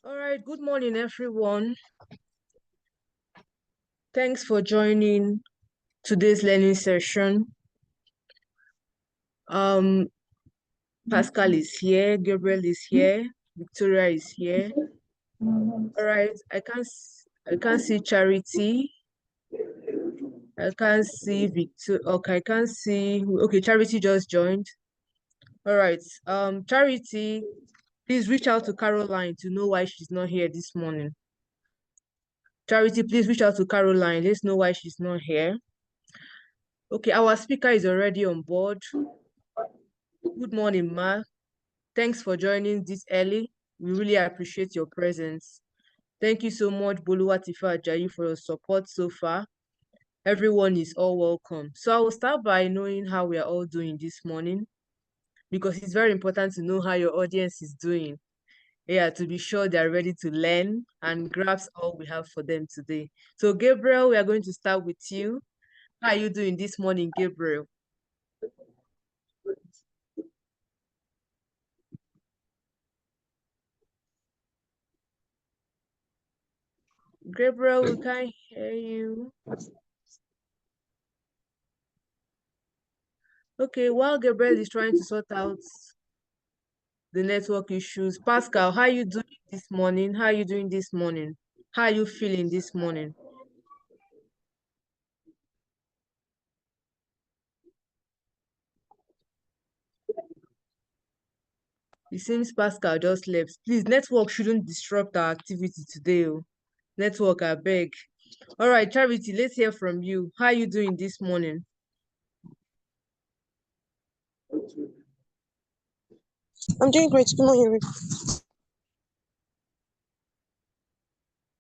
All right, good morning, everyone. Thanks for joining today's learning session. Pascal is here, Gabriel is here, Victoria is here. All right, I can't see Charity. I can't see Victor. Okay, I can't see. Okay, Charity just joined. All right, Charity, please reach out to Caroline to know why she's not here this morning. Charity, please reach out to Caroline. Let's know why she's not here. Okay, our speaker is already on board. Good morning, Ma. Thanks for joining this early. We really appreciate your presence. Thank you so much, Boluwatifa Ajayi, for your support so far. Everyone is all welcome. So I will start by knowing how we are all doing this morning, because it's very important to know how your audience is doing. Yeah, to be sure they're ready to learn and grasp all we have for them today. So Gabriel, we are going to start with you. How are you doing this morning, Gabriel? Gabriel, we can't hear you. Okay, while Gabriel is trying to sort out the network issues, Pascal, how are you doing this morning? How are you doing this morning? How are you feeling this morning? It seems Pascal just left. Please, network shouldn't disrupt our activity today. Oh. Network, I beg. All right, Charity, let's hear from you. How are you doing this morning? I'm doing great. Good morning.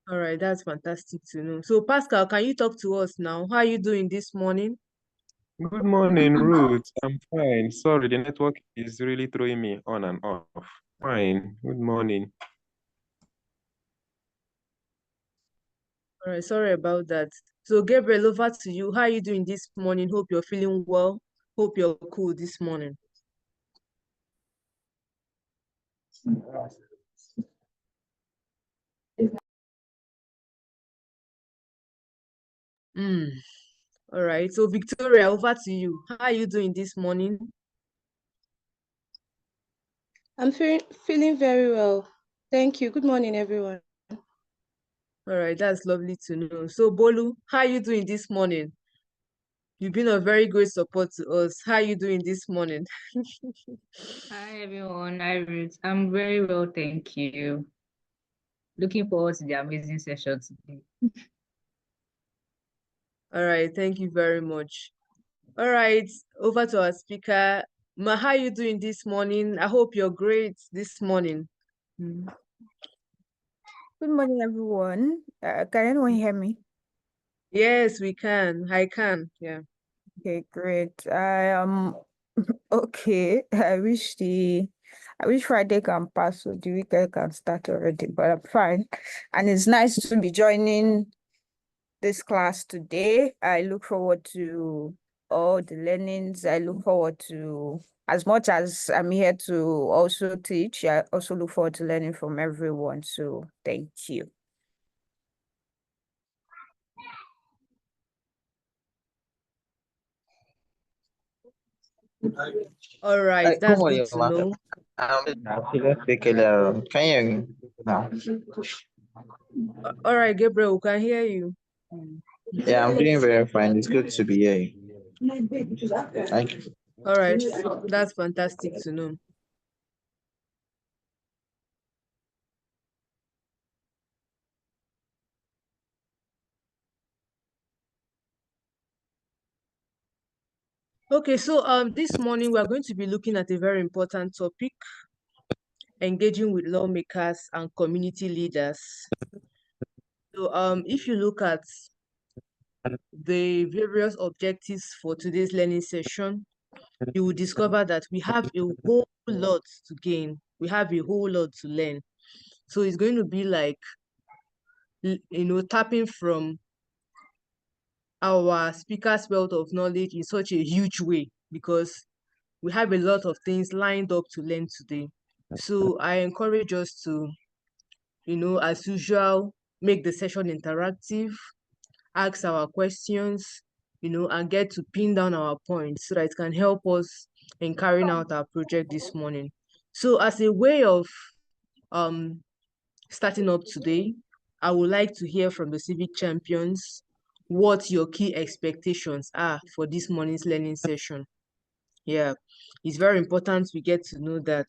All right, that's fantastic to know. So, Pascal, can you talk to us now? How are you doing this morning? Good morning, Ruth. I'm fine. Sorry, the network is really throwing me on and off. Fine. Good morning. All right, sorry about that. So, Gabriel, over to you. How are you doing this morning? Hope you're feeling well. Hope you're cool this morning. All right. So, Victoria, over to you. How are you doing this morning? I'm feeling very well. Thank you. Good morning, everyone. All right, that's lovely to know. So, Bolu, how are you doing this morning? You've been a very great support to us. How are you doing this morning? Hi everyone, hi Ruth. I'm very well, thank you. Looking forward to the amazing session today. All right, thank you very much. All right, over to our speaker. Ma, how are you doing this morning? I hope you're great this morning. Good morning, everyone. Can anyone hear me? Yes, we can. I can. Yeah. Okay, great. I am okay. I wish Friday can pass so the weekend can start already, but I'm fine. And it's nice to be joining this class today. I look forward to all the learnings. I look forward to, as much as I'm here to also teach, I also look forward to learning from everyone. So thank you. All right, that's good to know. Can you hear me now? All right, Gabriel, we can hear you. Yeah, I'm doing very fine. It's good to be here. Thank you. All right, that's fantastic to know. Okay, so this morning we are going to be looking at a very important topic, engaging with lawmakers and community leaders. So if you look at the various objectives for today's learning session, you will discover that we have a whole lot to gain. We have a whole lot to learn. So it's going to be like, tapping from our speaker's wealth of knowledge in such a huge way, because we have a lot of things lined up to learn today. So I encourage us to as usual, make the session interactive, ask our questions, and get to pin down our points so that it can help us in carrying out our project this morning. So as a way of starting up today, I would like to hear from the civic champions what your key expectations are for this morning's learning session. Yeah, it's very important we get to know that.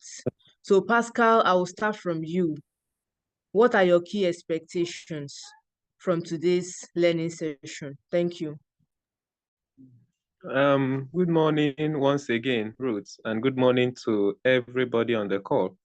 So Pascal, I will start from you. What are your key expectations from today's learning session? Thank you. Good morning once again, Ruth, and good morning to everybody on the call.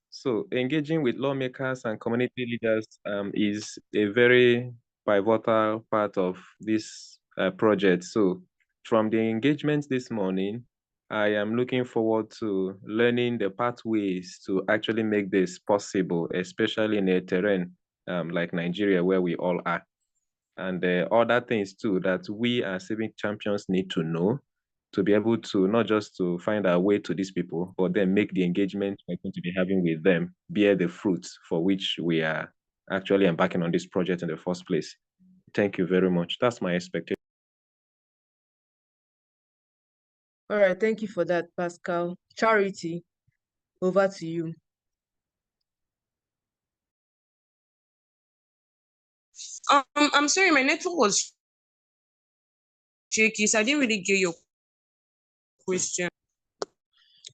So engaging with lawmakers and community leaders is a very pivotal part of this project. So from the engagement this morning, I am looking forward to learning the pathways to actually make this possible, especially in a terrain like Nigeria, where we all are. And other things too that we as civic champions need to know to be able to not just to find our way to these people, but then make the engagement we're going to be having with them bear the fruits for which we are actually embarking on this project in the first place. Thank you very much. That's my expectation. All right, thank you for that, Pascal. Charity, over to you. I'm sorry, my network was shaky, so I didn't really get your question.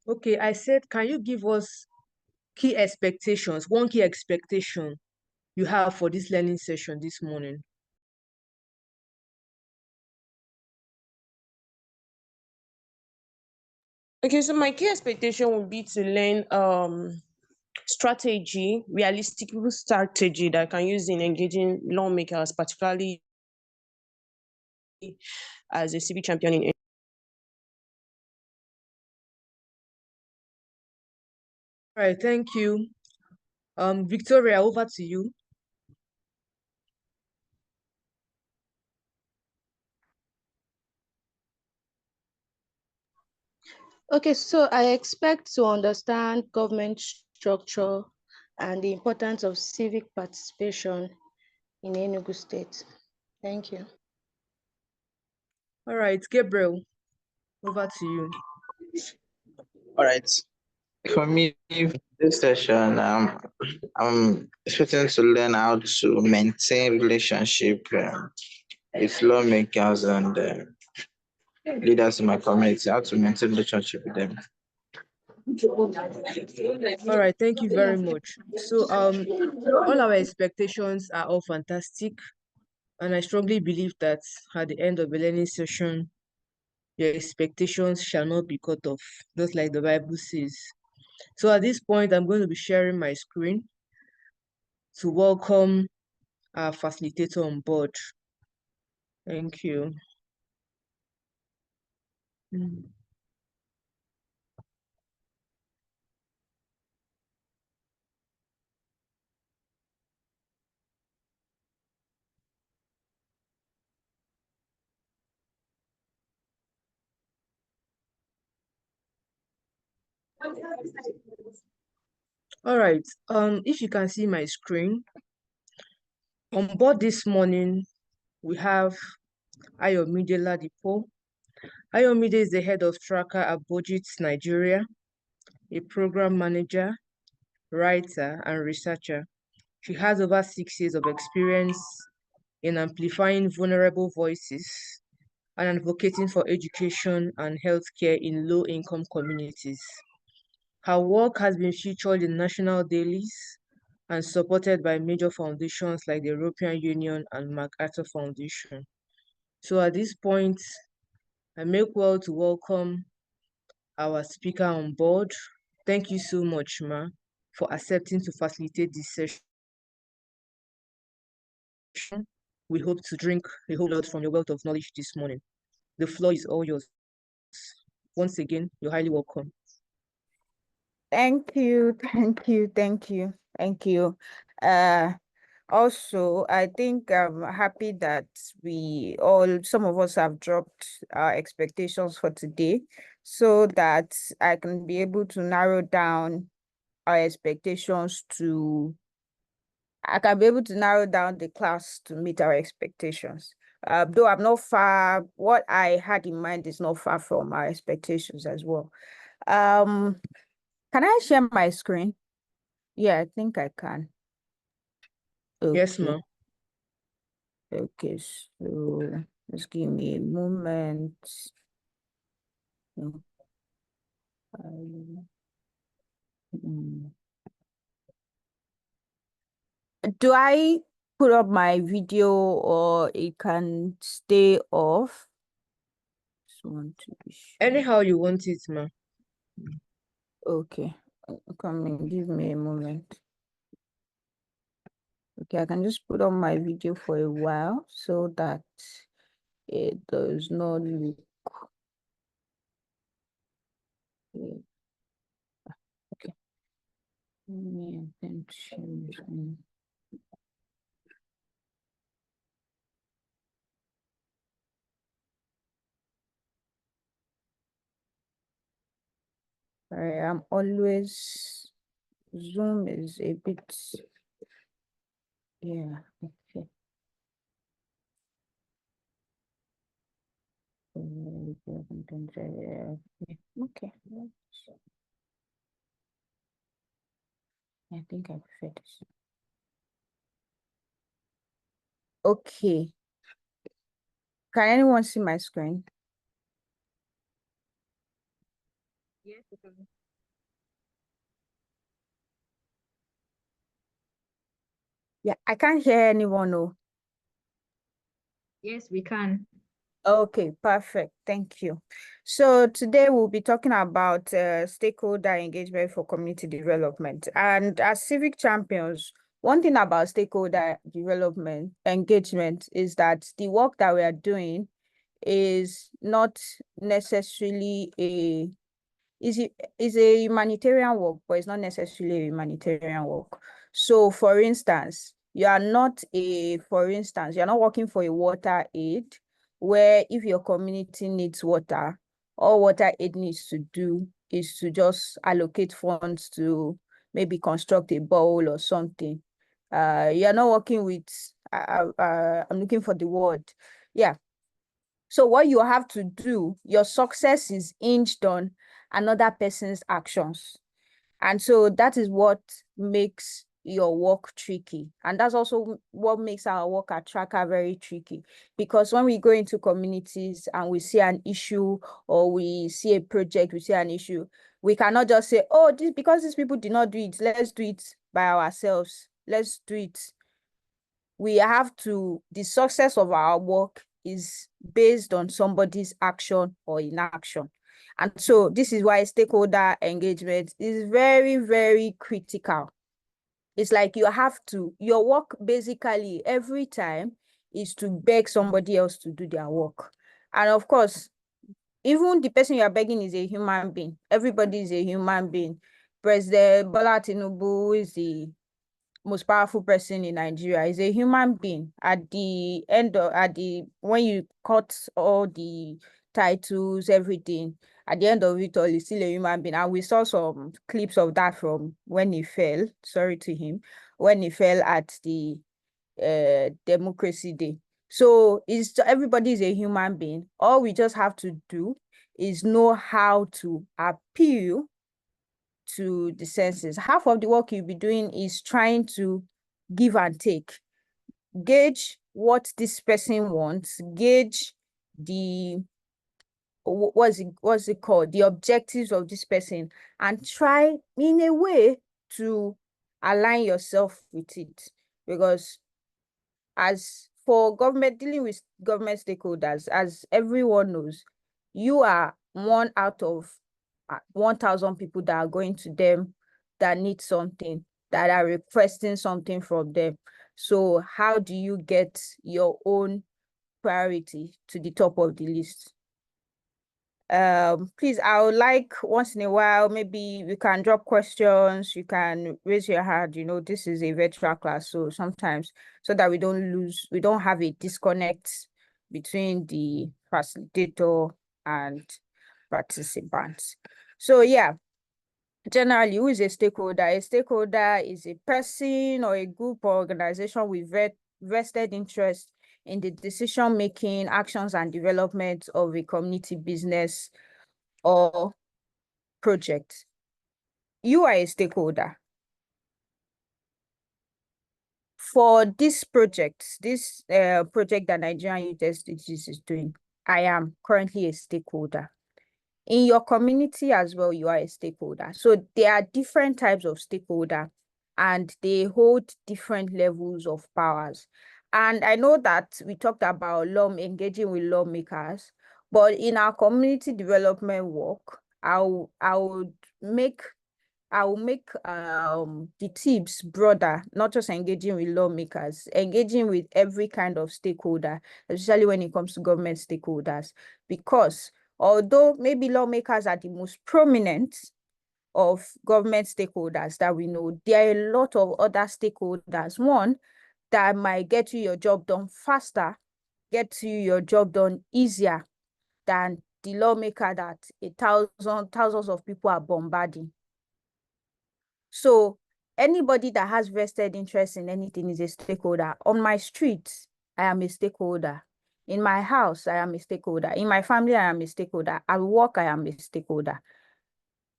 Okay, I said, can you give us key expectations, one key expectation you have for this learning session this morning? Okay, so my key expectation would be to learn strategy, realistic strategy that I can use in engaging lawmakers, particularly as a civic champion in. All right, thank you. Victoria, over to you. Okay, so I expect to understand government structure and the importance of civic participation in Enugu State. Thank you. All right, Gabriel, over to you. All right. For me, this session, I'm expecting to learn how to maintain relationship with lawmakers and leaders in my community, how to maintain relationship with them. All right, thank you very much. So all our expectations are all fantastic, and I strongly believe that at the end of the learning session, your expectations shall not be cut off, just like the Bible says. So at this point, I'm going to be sharing my screen to welcome our facilitator on board. Thank you. All right, if you can see my screen, on board this morning, we have Ayomide Ladipo. Ayomide is the head of Tracker at Budget Nigeria, a program manager, writer, and researcher. She has over 6 years of experience in amplifying vulnerable voices and advocating for education and healthcare in low-income communities. Her work has been featured in national dailies and supported by major foundations like the European Union and MacArthur Foundation. So at this point, I make well to welcome our speaker on board. Thank you so much, Ma, for accepting to facilitate this session. We hope to drink a whole lot from your wealth of knowledge this morning. The floor is all yours. Once again, you're highly welcome. Thank you, thank you, thank you, thank you. Also, I think I'm happy that some of us have dropped our expectations for today so that I can be able to narrow down our expectations to I can be able to narrow down the class to meet our expectations. Though I'm not far, what I had in mind is not far from our expectations as well. Can I share my screen? Yeah, I think I can. Okay. Yes, ma'am. Okay, so just give me a moment. No. Do I put up my video or it can stay off? Just want to be sure. Anyhow you want it, ma'am. Okay, come in, give me a moment. Okay, I can just put on my video for a while so that it does not look. Okay. Me attention. I am always, Zoom is a bit, yeah, okay. Okay. I think I prefer this. Okay. Can anyone see my screen? Yes, we can. Yeah, I can't hear anyone. Oh. Yes, we can. Okay, perfect. Thank you. So today we'll be talking about stakeholder engagement for community development. And as civic champions, one thing about stakeholder development engagement is that the work that we are doing is not necessarily is a humanitarian work, but it's not necessarily a humanitarian work. So for instance, you're not working for a water aid, where if your community needs water, all water aid needs to do is to just allocate funds to maybe construct a bowl or something. You're not working with, I'm looking for the word. Yeah. So what you have to do, your success is hinged on another person's actions. And so that is what makes your work tricky. And that's also what makes our work at Tracker very tricky. Because when we go into communities and we see an issue or we see a project, we see an issue, we cannot just say, oh, this because these people did not do it, let's do it by ourselves. Let's do it. We have to, the success of our work is based on somebody's action or inaction. And so this is why stakeholder engagement is very, very critical. It's like you have to, your work basically every time is to beg somebody else to do their work. And of course, even the person you are begging is a human being. Everybody is a human being. President Bola Tinubu is the most powerful person in Nigeria, is a human being. At the end of, when you cut all the titles, everything, at the end of it all, he's still a human being. And we saw some clips of that from when he fell, sorry to him, when he fell at the Democracy Day. So everybody is a human being. All we just have to do is know how to appeal to the senses. Half of the work you'll be doing is trying to give and take. Gauge what this person wants, gauge the what's it called, the objectives of this person, and try in a way to align yourself with it. Because as for government, dealing with government stakeholders, as everyone knows, you are one out of 1,000 people that are going to them that need something, that are requesting something from them. So how do you get your own priority to the top of the list? Please, I would like once in a while, maybe you can drop questions, you can raise your hand. You know, this is a virtual class, so sometimes, so that we don't have a disconnect between the facilitator and participants. So yeah, generally, who is a stakeholder? A stakeholder is a person or a group or organization with vested interest in the decision-making, actions, and development of a community business or project. You are a stakeholder. For this project that Nigerian Youth SDGs is doing, I am currently a stakeholder. In your community as well, you are a stakeholder. So there are different types of stakeholder and they hold different levels of powers. And I know that we talked about engaging with lawmakers, but in our community development work, I would make the tips broader, not just engaging with lawmakers, engaging with every kind of stakeholder, especially when it comes to government stakeholders. Because although maybe lawmakers are the most prominent of government stakeholders that we know, there are a lot of other stakeholders. One, that might get you your job done faster, get you your job done easier than the lawmaker that thousands of people are bombarding. So anybody that has vested interest in anything is a stakeholder. On my street, I am a stakeholder. In my house, I am a stakeholder. In my family, I am a stakeholder. At work, I am a stakeholder.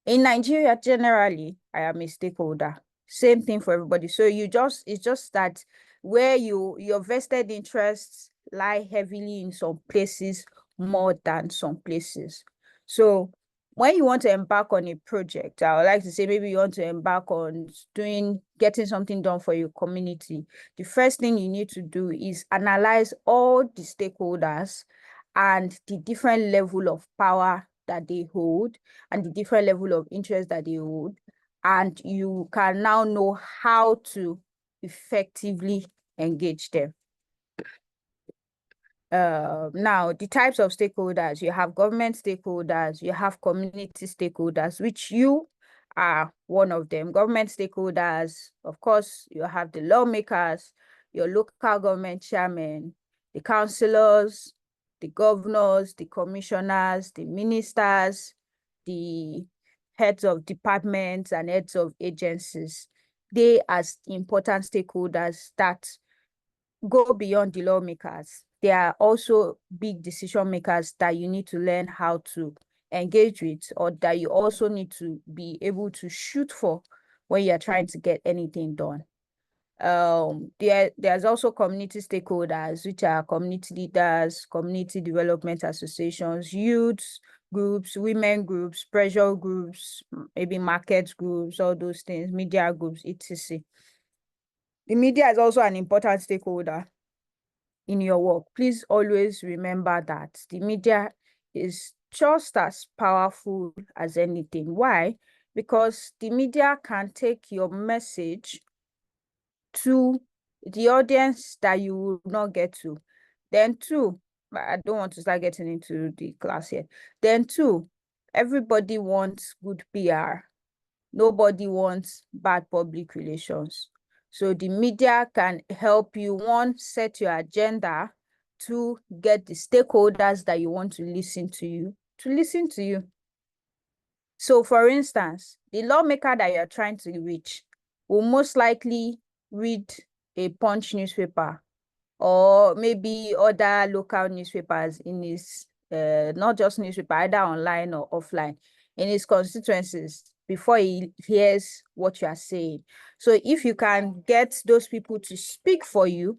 In Nigeria, generally, I am a stakeholder. Same thing for everybody. So it's just that where your vested interests lie heavily in some places more than some places. So when you want to embark on a project, I would like to say maybe you want to embark on getting something done for your community. The first thing you need to do is analyze all the stakeholders and the different level of power that they hold and the different level of interest that they hold. And you can now know how to effectively engage them. Now, the types of stakeholders, you have government stakeholders, you have community stakeholders, which you are one of them. Government stakeholders, of course, you have the lawmakers, your local government chairman, the councillors, the governors, the commissioners, the ministers, the heads of departments and heads of agencies. They are important stakeholders that go beyond the lawmakers. They are also big decision makers that you need to learn how to engage with, or that you also need to be able to shoot for when you're trying to get anything done. There's also community stakeholders, which are community leaders, community development associations, youth groups, women groups, pressure groups, maybe market groups, all those things, media groups, etc. The media is also an important stakeholder in your work. Please always remember that the media is just as powerful as anything. Why? Because the media can take your message to the audience that you will not get to. Then two, I don't want to start getting into the class here. Then two, everybody wants good PR. Nobody wants bad public relations. So the media can help you, one, set your agenda, to get the stakeholders that you want to listen to you. So for instance, the lawmaker that you're trying to reach will most likely read a Punch newspaper or maybe other local newspapers in his, not just newspaper, either online or offline, in his constituencies before he hears what you are saying. So if you can get those people to speak for you,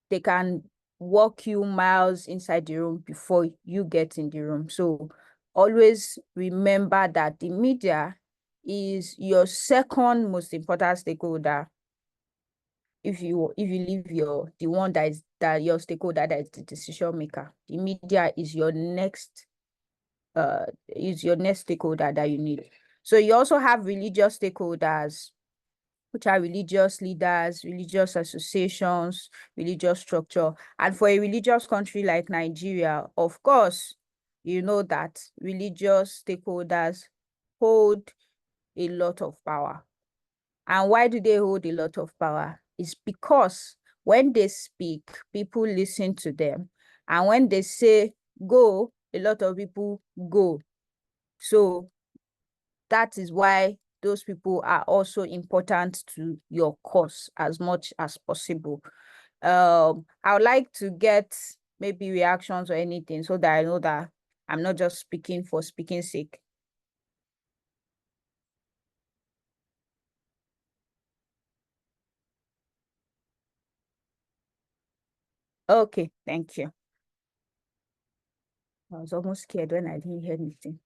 they can walk you miles inside the room before you get in the room. So always remember that the media is your second most important stakeholder. If you leave the one that your stakeholder, that is the decision maker, the media is your next stakeholder that you need. So you also have religious stakeholders, which are religious leaders, religious associations, religious structure. And for a religious country like Nigeria, of course, you know that religious stakeholders hold a lot of power. And why do they hold a lot of power? It's because when they speak, people listen to them. And when they say go, a lot of people go. So that is why those people are also important to your cause as much as possible. I would like to get maybe reactions or anything so that I know that I'm not just speaking for speaking sake. Okay, thank you. I was almost scared when I didn't hear anything.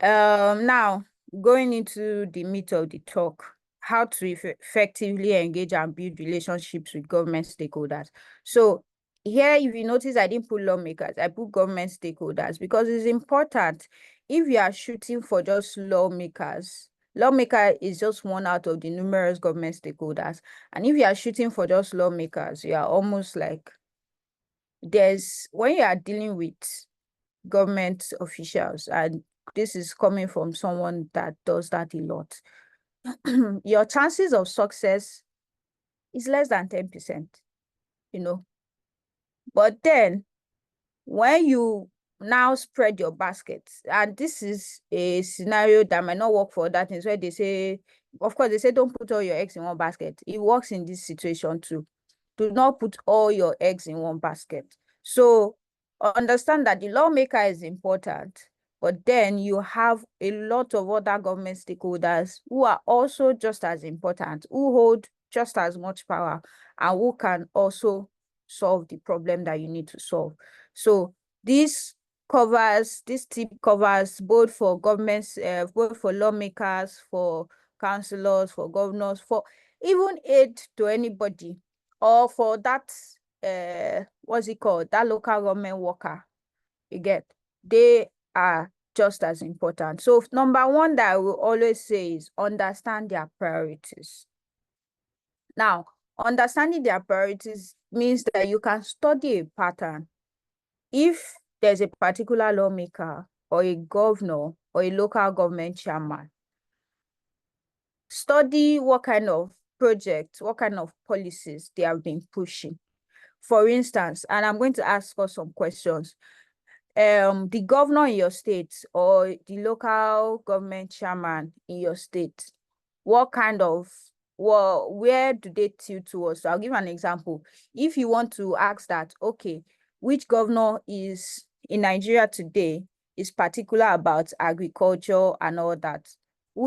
Now going into the meat of the talk, how to effectively engage and build relationships with government stakeholders. So here, if you notice, I didn't put lawmakers, I put government stakeholders because it's important. If you are shooting for just lawmakers, lawmaker is just one out of the numerous government stakeholders. And if you are shooting for just lawmakers, you are almost like when you are dealing with government officials, and this is coming from someone that does that a lot, your chances of success is less than 10%, you know. But then when you now spread your baskets, and this is a scenario that might not work for other things, where they say, of course, they say don't put all your eggs in one basket. It works in this situation too. Do not put all your eggs in one basket. So understand that the lawmaker is important, but then you have a lot of other government stakeholders who are also just as important, who hold just as much power, and who can also solve the problem that you need to solve. So this tip covers both for governments, both for lawmakers, for councillors, for governors, for even aid to anybody, or for that what's it called, that local government worker. You get, they are just as important. So number one that I will always say is understand their priorities. Now, understanding their priorities means that you can study a pattern. If there's a particular lawmaker or a governor or a local government chairman, study what kind of projects, what kind of policies they have been pushing. For instance, and I'm going to ask us some questions. The governor in your state or the local government chairman in your state, where do they tilt towards? So I'll give an example. If you want to ask that, okay, which governor is in Nigeria today is particular about agriculture and all that, who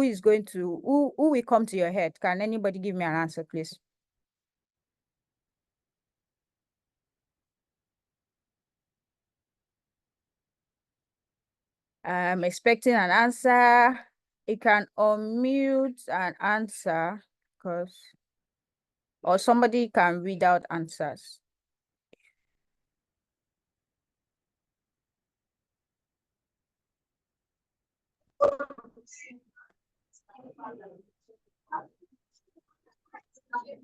will come to your head? Can anybody give me an answer, please? I'm expecting an answer. You can unmute and answer, or somebody can read out answers.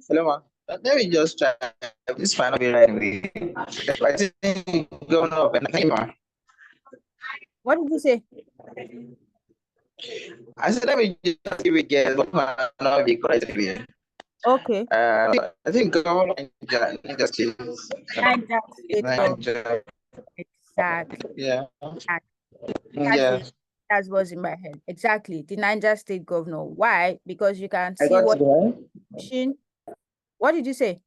Hello, ma. Let me just try this final be right away. I think governor of Benama. What did you say? I said, let me just give it a guess, but might not be correct here. Okay. I think governor Niger State. Niger State. Niger. Exactly. Yeah. Yeah. That's what's in my head. Exactly. The Niger State governor. Why? Because you can see what pushing. What did you say?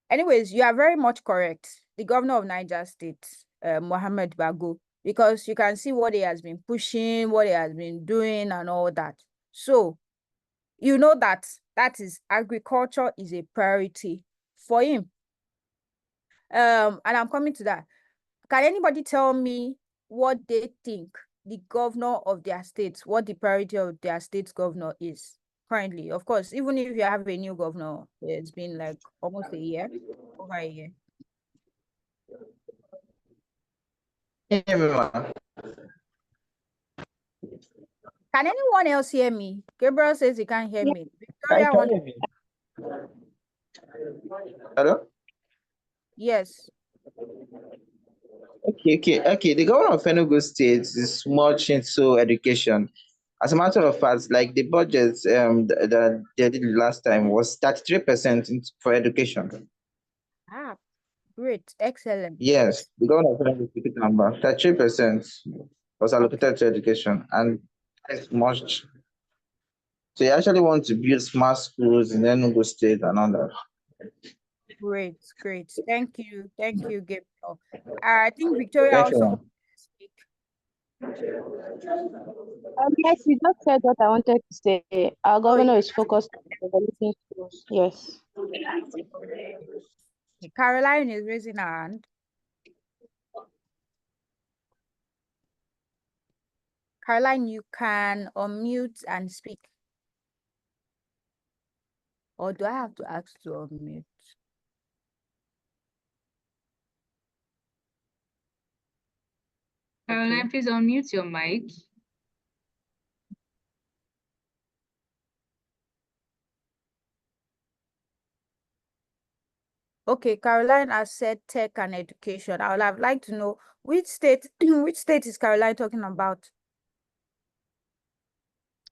Anyways, you are very much correct. The governor of Niger State, Mohammed Bago, because you can see what he has been pushing, what he has been doing, and all that. So, you know that agriculture is a priority for him. And I'm coming to that. Can anybody tell me what they think the governor of their state, what the priority of their state's governor is currently? Of course, even if you have a new governor, it's been like almost a year, over a year. Everyone. Can anyone else hear me? Gabriel says he can't hear me. Victoria, can you hear me? Hello? Yes. Okay. The governor of Enugu State is much into education. As a matter of fact, like the budget that they did last time was 33% for education. Ah, Great. Excellent. Yes, the governor of Enugu State number 33% was allocated to education, and it's much. So you actually want to build smart schools in Enugu State and all that. Great. Great. Thank you. Thank you, Gabriel. I think Victoria Thank you, also ma'am. speak. Yes, you just said what I wanted to say. Our Oh, governor is focused on developing schools. Yes. Caroline is raising her hand. Caroline, you can unmute and speak. Or do I have to ask to unmute? Caroline, Okay. please unmute your mic. Okay, Caroline has said tech and education. I would have liked to know which state, which state is Caroline talking about?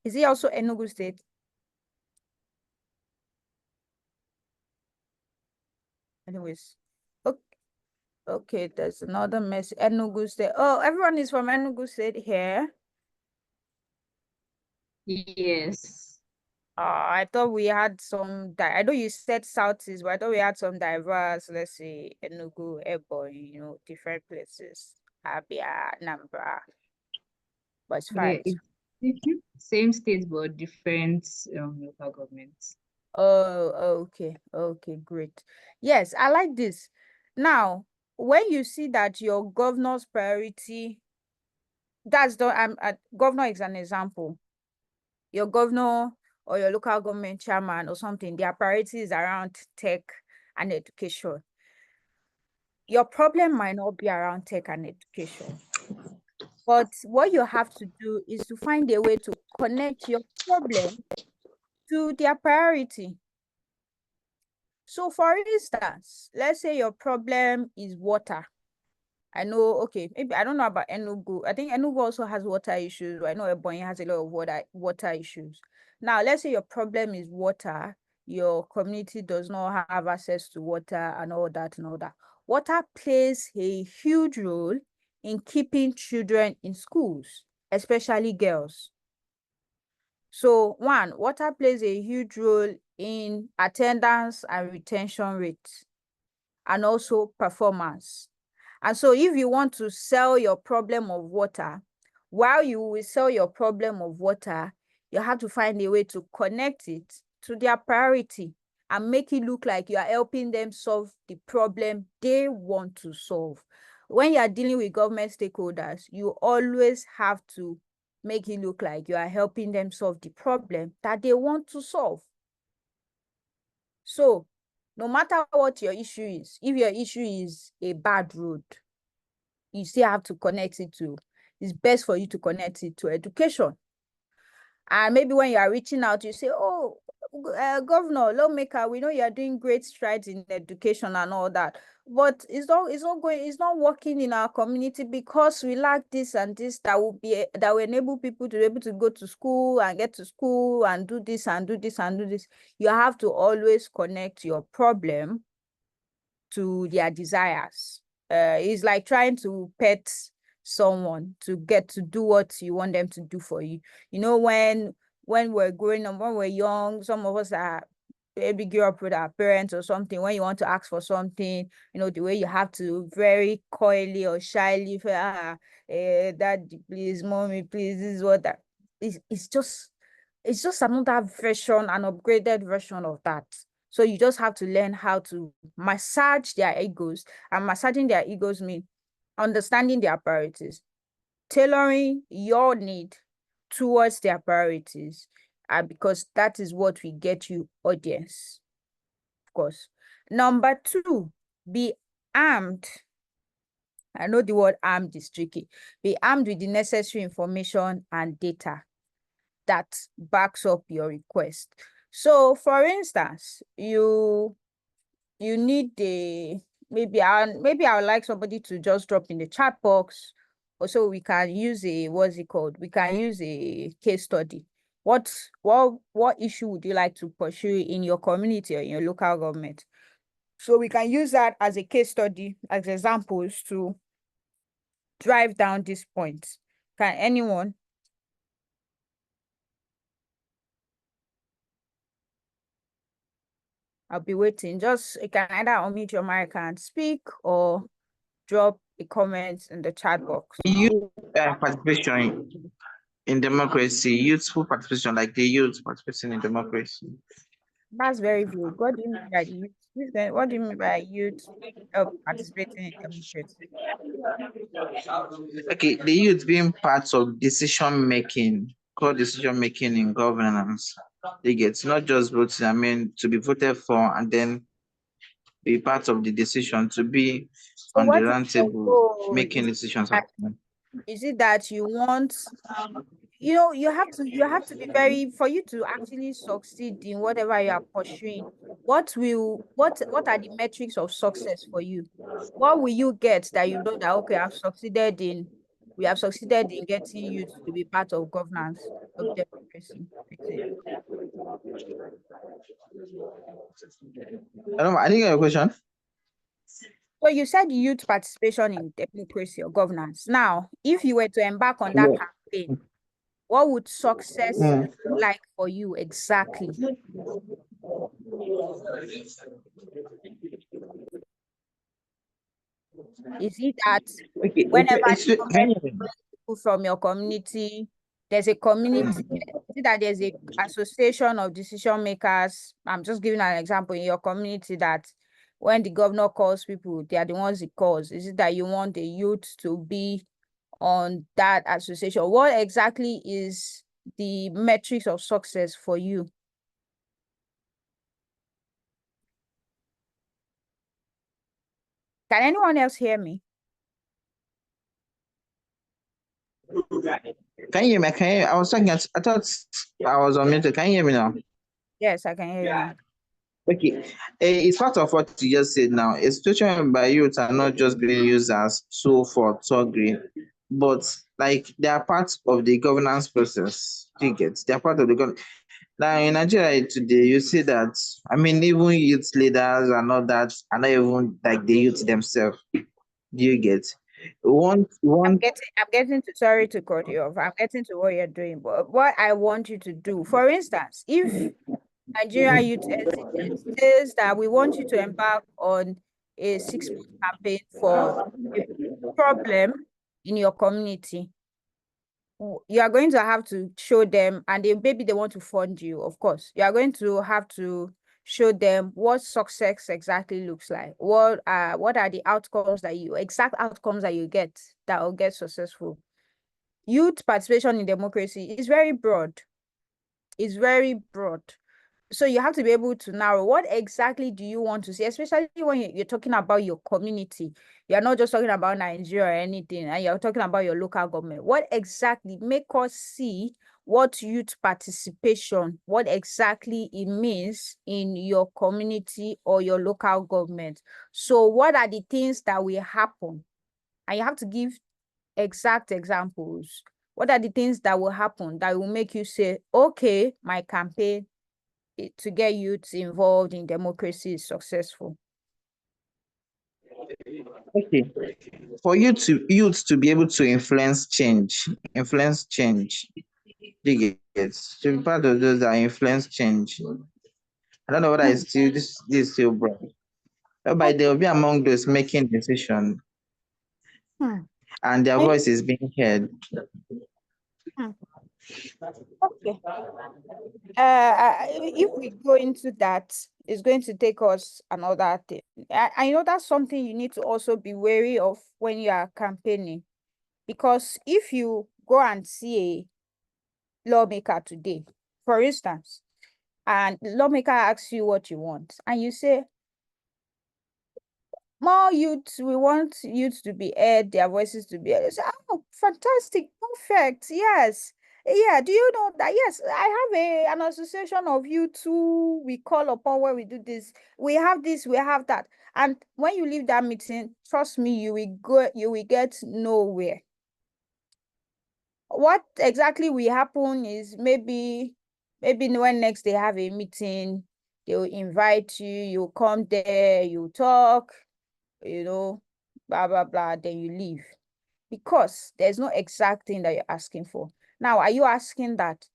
Is it also Enugu State? Anyways, okay, there's another message. Enugu State. Oh, everyone is from Enugu State here. Yes. I thought we had some. I know you said Southeast, but I thought we had some diverse. Let's say Enugu, Ebonyi, different places. Abia, Nambra. But it's fine. Yeah, it's same state but different local governments. Oh, okay. Okay, great. Yes, I like this. Now, when you see that your governor's priority, governor is an example. Your governor or your local government chairman or something, their priority is around tech and education. Your problem might not be around tech and education, but what you have to do is to find a way to connect your problem to their priority. So for instance, let's say your problem is water. I know, okay, maybe I don't know about Enugu. I think Enugu also has water issues. I know Ebonyi has a lot of water issues. Now, let's say your problem is water. Your community does not have access to water and all that and all that. Water plays a huge role in keeping children in schools, especially girls. So one, water plays a huge role in attendance and retention rates, and also performance. And so if you want to sell your problem of water, while you will sell your problem of water, you have to find a way to connect it to their priority and make it look like you are helping them solve the problem they want to solve. When you are dealing with government stakeholders, you always have to make it look like you are helping them solve the problem that they want to solve. So no matter what your issue is, if your issue is a bad road, you still have to connect it to, it's best for you to connect it to education. And maybe when you are reaching out, you say, oh, governor, lawmaker, we know you are doing great strides in education and all that, but it's not working in our community because we lack this and this that will enable people to be able to go to school and get to school and do this and do this and do this. You have to always connect your problem to their desires. It's like trying to pet someone to get to do what you want them to do for you. When we're growing up, when we're young, some of us are maybe grew up with our parents or something. When you want to ask for something, the way you have to very coyly or shyly say, daddy, please, mommy, please, this is what that is. It's just another version, an upgraded version of that. So you just have to learn how to massage their egos, and massaging their egos means understanding their priorities, tailoring your need towards their priorities, because that is what will get you audience, of course. Number two, be armed. I know the word armed is tricky. Be armed with the necessary information and data that backs up your request. So for instance, you need maybe I would like somebody to just drop in the chat box, or so we can use we can use a case study. What issue would you like to pursue in your community or in your local government? So we can use that as a case study, as examples to drive down this point. Can anyone? I'll be waiting. Just you can either unmute your mic and speak or drop a comment in the chat box. Youth participation in democracy, youthful participation, like the youth participating in democracy. That's very vague. What do you mean by youth? What do you mean by youth participating in democracy? Okay, the youth being part of decision making, co-decision making in governance. They get not just voting, I mean, to be voted for and then be part of the decision, to be So on the what is round your table goal? making decisions. Is it that you want, you have to be very, for you to actually succeed in whatever you are pursuing, what are the metrics of success for you? What will you get that you know that, okay, we have succeeded in getting you to be part of governance of democracy? I didn't get your question. So you said youth participation in democracy or governance. Now, if you were to embark on that campaign, what would success look like for you exactly? Is it that whenever people from your community, there's a community, is it that there's a association of decision makers? I'm just giving an example in your community that when the governor calls people, they are the ones he calls. Is it that you want the youth to be on that association? What exactly is the metrics of success for you? Can anyone else hear me? Can you hear me? I was talking, I thought I was on mute. Can you hear me now? Yes, I can hear you now. Okay, it's part of what you just said now. A situation by youth are not just being used as tool for targeting, but like they are part of the governance process. You get, they are part of the governance. Now in Nigeria today, you see that, I mean, even youth leaders are not even like the youth themselves. Do you get? I'm getting to, sorry to cut you off. I'm getting to what you're doing, but what I want you to do, for instance, if Nigeria Youth says that we want you to embark on a 6-month campaign for a problem in your community, you are going to have to show them, and maybe they want to fund you, of course. You are going to have to show them what success exactly looks like. What are the exact outcomes that you get that will get successful. Youth participation in democracy is very broad. It's very broad. So you have to be able to narrow what exactly do you want to see, especially when you're talking about your community. You're not just talking about Nigeria or anything, and you're talking about your local government. What exactly make us see what youth participation, what exactly it means in your community or your local government? So what are the things that will happen? And you have to give exact examples. What are the things that will happen that will make you say, okay, my campaign to get youths involved in democracy is successful? Okay. For youth to be able to influence change, you get, to be part of those that influence change. I don't know whether it's still this is still broad. But they'll be among those making decisions. And their voice is being heard. Okay. If we go into that, it's going to take us another thing. I know that's something you need to also be wary of when you are campaigning, because if you go and see a lawmaker today, for instance, and the lawmaker asks you what you want, and you say, more youth, we want youth to be heard, their voices to be heard. Say, oh, fantastic, perfect, yes. Yeah, do you know that? Yes, I have an association of youth who we call upon when we do this. We have this, we have that. And when you leave that meeting, trust me, you will get nowhere. What exactly will happen is maybe when next they have a meeting, They will invite you, you come there, you talk, blah, blah, blah, then you leave. Because there's no exact thing that you're asking for. Now, are you asking that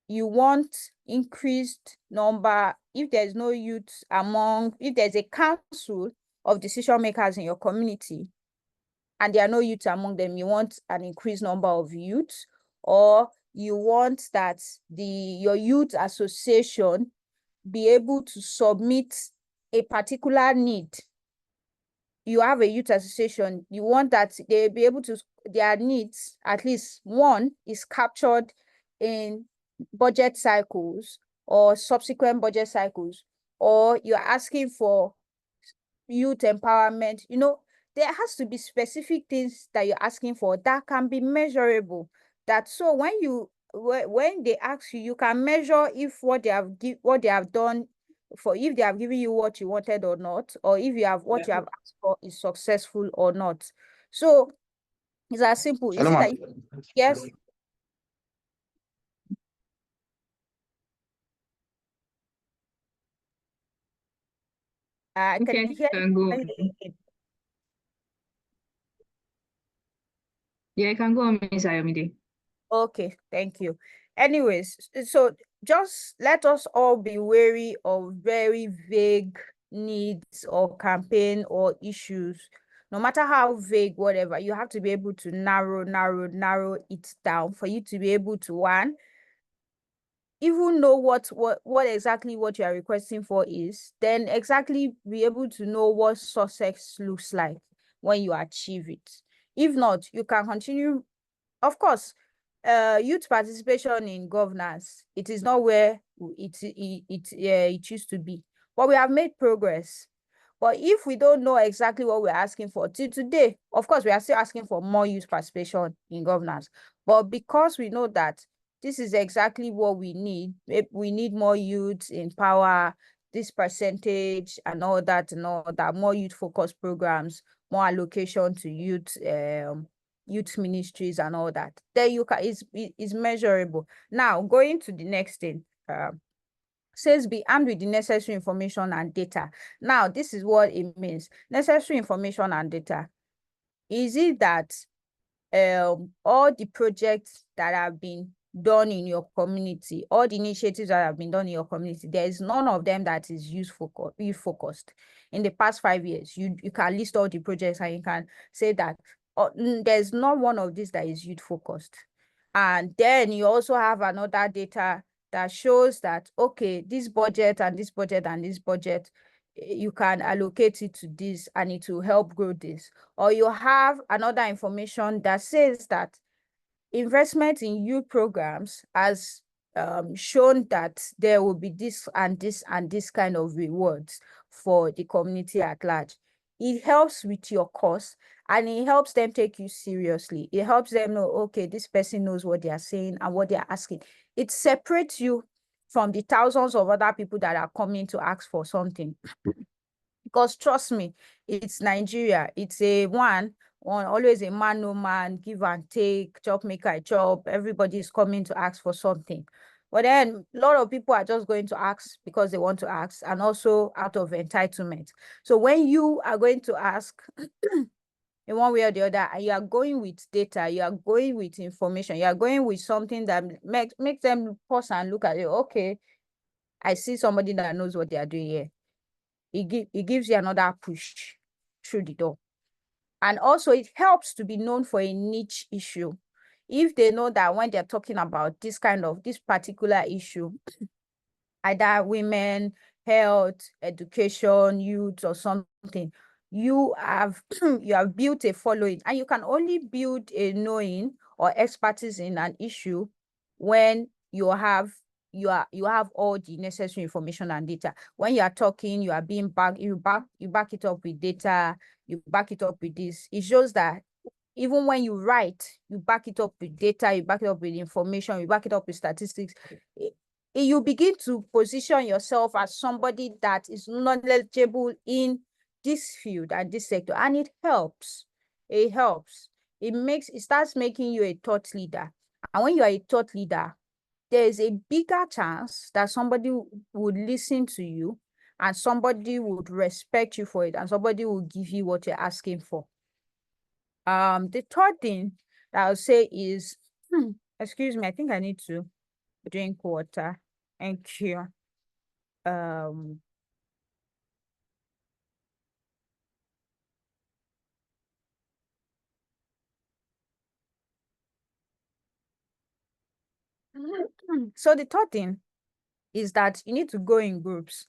you want increased number, if there's no youth if there's a council of decision makers in your community and there are no youth among them, you want an increased number of youth, or you want that your youth association be able to submit a particular need. You have a youth association, you want that they be able to, their needs, at least one, is captured in budget cycles or subsequent budget cycles, or you're asking for youth empowerment. There has to be specific things that you're asking for that can be measurable. That so when they ask you, you can measure if what they have done, for if they have given you what you wanted or not, or if what you have asked for is successful or not. So it's as simple. Hello, Is it ma'am. that yes? Can Okay, you hear can go. me? Yeah, I can go on, Miss Ayomide. Okay, thank you. Anyways, so just let us all be wary of very vague needs or campaign or issues. No matter how vague, whatever, you have to be able to narrow it down for you to be able to, one, even know what exactly what you are requesting for is, then exactly be able to know what success looks like when you achieve it. If not, you can continue. Of course, youth participation in governance, it is not where it used to be, but we have made progress. But if we don't know exactly what we're asking for till today, of course, we are still asking for more youth participation in governance. But because we know that this is exactly what we need more youth in power, this percentage and all that, more youth focused programs, more allocation to youth ministries and all that, then you can, is measurable. Now, going to the next thing, says be armed with the necessary information and data. Now, this is what it means. Necessary information and data. Is it that all the projects that have been done in your community, all the initiatives that have been done in your community, there is none of them that is youth focused? In the past 5 years, you can list all the projects and you can say that there's not one of these that is youth focused. And then you also have another data that shows that, okay, this budget and this budget and this budget, you can allocate it to this and it will help grow this. Or you have another information that says that investment in youth programs has shown that there will be this and this and this kind of rewards for the community at large. It helps with your cause and it helps them take you seriously. It helps them know, okay, this person knows what they are saying and what they are asking. It separates you from the thousands of other people that are coming to ask for something. Because trust me, it's Nigeria. It's always a man, no man, give and take, job maker, job. Everybody is coming to ask for something. But then a lot of people are just going to ask because they want to ask and also out of entitlement. So when you are going to ask in one way or the other, and you are going with data, you are going with information, you are going with something that makes them pause and look at it. Okay, I see somebody that knows what they are doing here. It gives you another push through the door. And also it helps to be known for a niche issue. If they know that when they're talking about this particular issue, either women, health, education, youth, or something, you have built a following, and you can only build a knowing or expertise in an issue when you have all the necessary information and data. When you are talking, you are being you back it up with data, you back it up with this. It shows that even when you write, you back it up with data, you back it up with information, you back it up with statistics. You begin to position yourself as somebody that is knowledgeable in this field and this sector, and it helps. It helps. It starts making you a thought leader. And when you are a thought leader, there is a bigger chance that somebody would listen to you and somebody would respect you for it and somebody will give you what you're asking for. The third thing that I'll say is, excuse me, I think I need to drink water. Thank you. So the third thing is that you need to go in groups,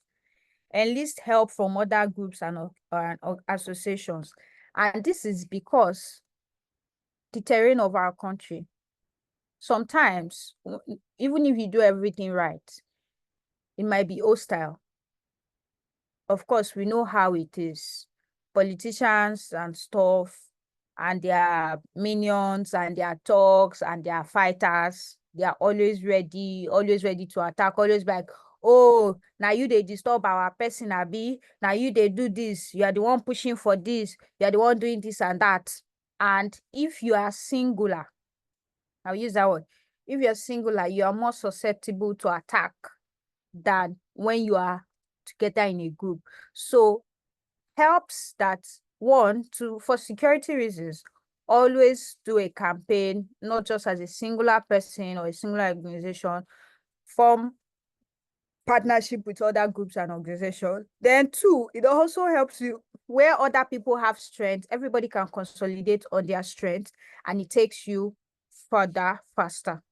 enlist help from other groups and associations. And this is because the terrain of our country, sometimes, even if you do everything right, it might be hostile. Of course, we know how it is. Politicians and stuff, and their minions and their thugs and their fighters, they are always ready to attack, always like, oh, now you they disturb our person, abi. Now you they do this. You are the one pushing for this. You are the one doing this and that. And if you are singular, I'll use that word. If you're singular, you are more susceptible to attack than when you are together in a group. So helps that, one, for security reasons, always do a campaign, not just as a singular person or a singular organization, form partnership with other groups and organizations. Then two, it also helps you where other people have strength, everybody can consolidate on their strength and it takes you further faster.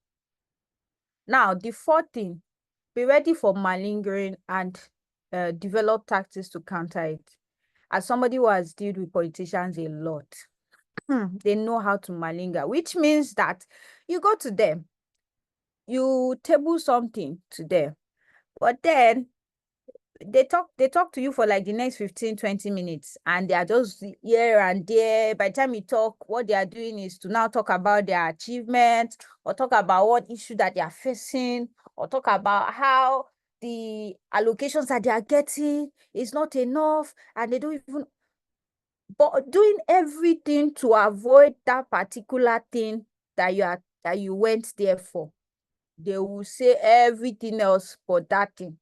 Now, the fourth thing, be ready for malingering and develop tactics to counter it. As somebody who has dealt with politicians a lot, they know how to malinger, which means that you go to them, you table something to them, but then they talk to you for like the next 15-20 minutes and they are just here and there. By the time you talk, what they are doing is to now talk about their achievements or talk about what issue that they are facing or talk about how the allocations that they are getting is not enough and they don't even, but doing everything to avoid that particular thing that you went there for. They will say everything else but that thing.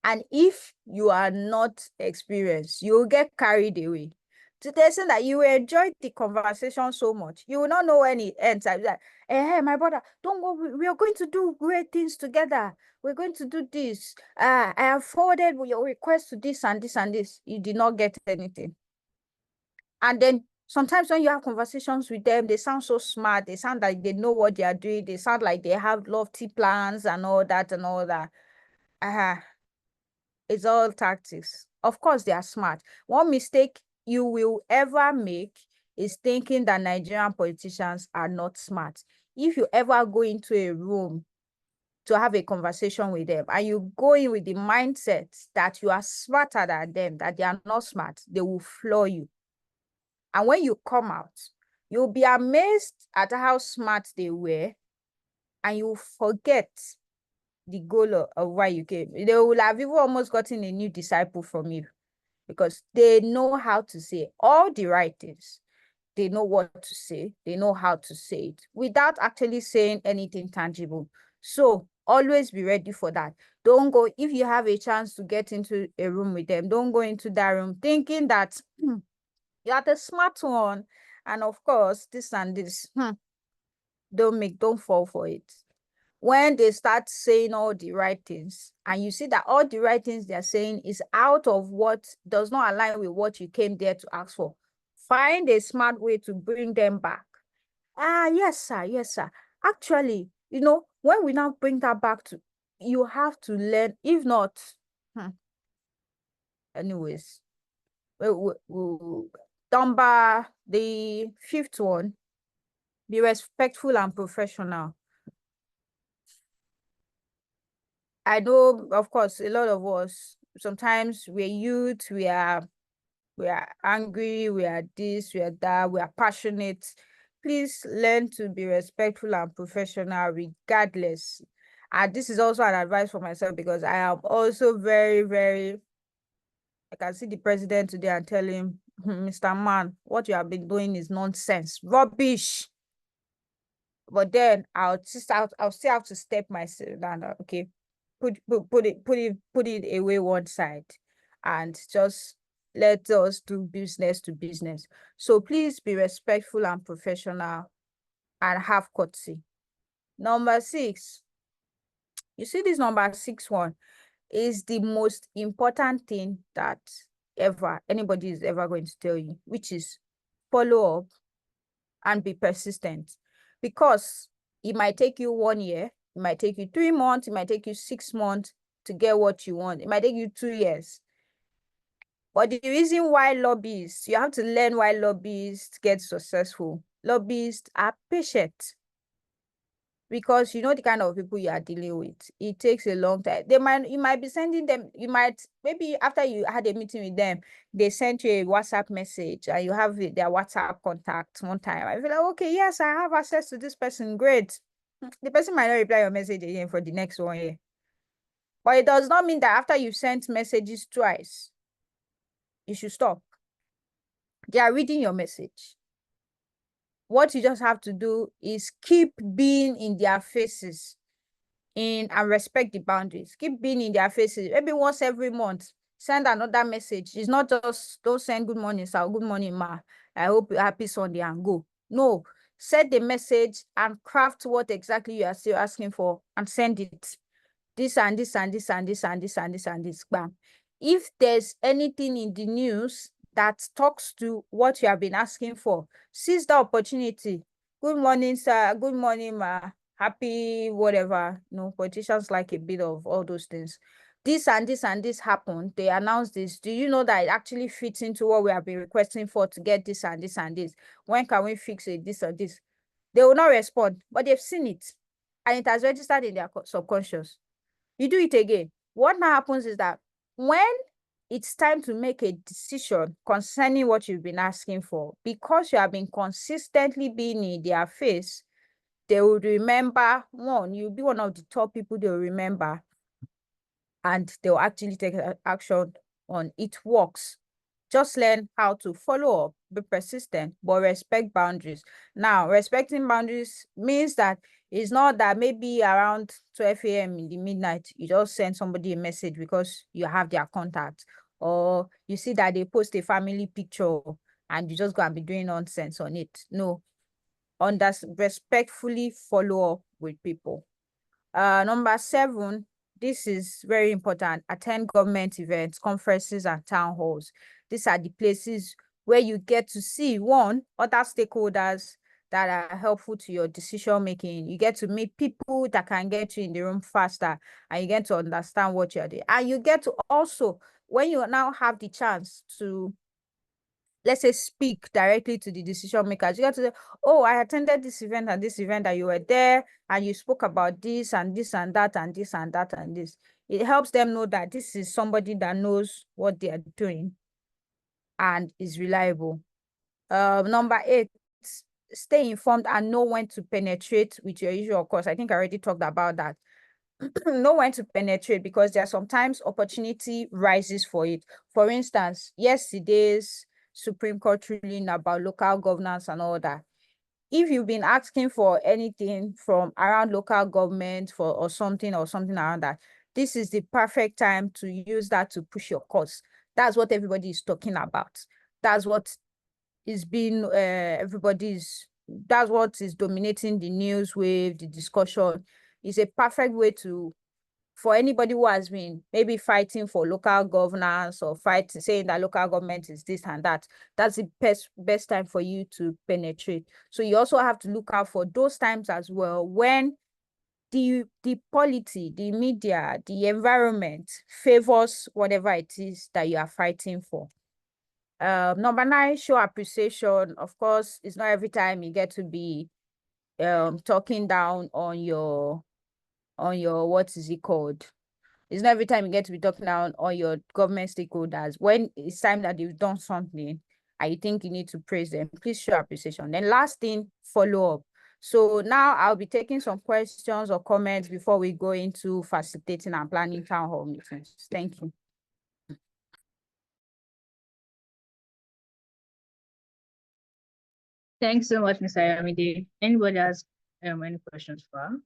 And if you are not experienced, you will get carried away to the extent that you will enjoy the conversation so much. You will not know when it ends. I'll be like, hey, my brother, don't go. We are going to do great things together. We're going to do this. I have forwarded your request to this and this and this. You did not get anything. And then sometimes when you have conversations with them, they sound so smart. They sound like they know what they are doing. They sound like they have lofty plans and all that and all that. It's all tactics. Of course, they are smart. One mistake you will ever make is thinking that Nigerian politicians are not smart. If you ever go into a room to have a conversation with them and you go in with the mindset that you are smarter than them, that they are not smart, they will floor you. And when you come out, you'll be amazed at how smart they were and you forget the goal of why you came. They will have even almost gotten a new disciple from you because they know how to say all the right things. They know what to say. They know how to say it without actually saying anything tangible. So always be ready for that. Don't go, if you have a chance to get into a room with them, don't go into that room thinking that you are the smart one. And of course, this and this. Don't fall for it. When they start saying all the right things and you see that all the right things they're saying is out of what does not align with what you came there to ask for, find a smart way to bring them back. Yes, sir. Yes, sir. Actually, when we now bring that back to, you have to learn, if not, anyways, number the fifth one, be respectful and professional. I know, of course, a lot of us, sometimes we're youth, we are angry, we are this, we are that, we are passionate. Please learn to be respectful and professional regardless. And this is also an advice for myself because I am also very, very, I can see the president today and tell him, Mr. Man, what you have been doing is nonsense, rubbish. But then I'll still have to step myself down. Okay, put it away one side, and just let us do business to business. So please be respectful and professional, and have courtesy. Number 6, you see this number 6 one is the most important thing that anybody is ever going to tell you, which is follow up and be persistent. Because it might take you 1 year, it might take you 3 months, it might take you 6 months to get what you want. It might take you 2 years. But the reason why lobbyists, you have to learn why lobbyists get successful. Lobbyists are patient, because you know the kind of people you are dealing with. It takes a long time. You might be sending them, maybe after you had a meeting with them, they sent you a WhatsApp message and you have their WhatsApp contact one time. I feel like, okay, yes, I have access to this person, great. The person might not reply your message again for the next 1 year. But it does not mean that after you've sent messages twice, you should stop. They are reading your message. What you just have to do is keep being in their faces and respect the boundaries. Keep being in their faces. Maybe once every month, send another message. It's not just, don't send good morning, sir, good morning, ma. I hope you happy Sunday and go. No, set the message and craft what exactly you are still asking for and send it. This and this and this and this and this and this and this. Bam. If there's anything in the news that talks to what you have been asking for, seize the opportunity. Good morning, sir. Good morning, ma. Happy whatever. No, politicians like a bit of all those things. This and this and this happened. They announced this. Do you know that it actually fits into what we have been requesting for to get this and this and this? When can we fix it? This or this? They will not respond, but they've seen it and it has registered in their subconscious. You do it again. What now happens is that when it's time to make a decision concerning what you've been asking for, because you have been consistently being in their face, they will remember. One, you'll be one of the top people they'll remember, and they'll actually take action on it. Works. Just learn how to follow up, be persistent, but respect boundaries. Now, respecting boundaries means that it's not that maybe around 12 a.m. in the midnight, you just send somebody a message because you have their contact, or you see that they post a family picture and you just go and be doing nonsense on it. No, respectfully follow up with people. Number 7, this is very important. Attend government events, conferences, and town halls. These are the places where you get to see, one, other stakeholders that are helpful to your decision making. You get to meet people that can get you in the room faster, and you get to understand what you're doing. And you get to also, when you now have the chance to, let's say, speak directly to the decision makers, you get to say, oh, I attended this event and this event, that you were there and you spoke about this and this and that and this and that and this. It helps them know that this is somebody that knows what they are doing and is reliable. Number 8, stay informed and know when to penetrate with your issue. Of course, I think I already talked about that. Know when to penetrate, because there are sometimes opportunity rises for it. For instance, yesterday's Supreme Court ruling about local governance and all that. If you've been asking for anything from around local government or something around that, this is the perfect time to use that to push your cause. That's what everybody is talking about. That's what is being that's what is dominating the news wave, the discussion. Is a perfect way for anybody who has been maybe fighting for local governance or saying that local government is this and that. That's the best time for you to penetrate. So you also have to look out for those times as well, when the polity, the media, the environment favors whatever it is that you are fighting for. Number 9, show appreciation. Of course, it's not every time you get to be talking down on your what is it called? It's not every time you get to be talking down on your government stakeholders. When it's time that you've done something and you think you need to praise them, please show appreciation. Then last thing, follow up. So now I'll be taking some questions or comments before we go into facilitating and planning town hall meetings. Thank you. Thanks so much, Mr. Ayomide. Anybody has any questions for her?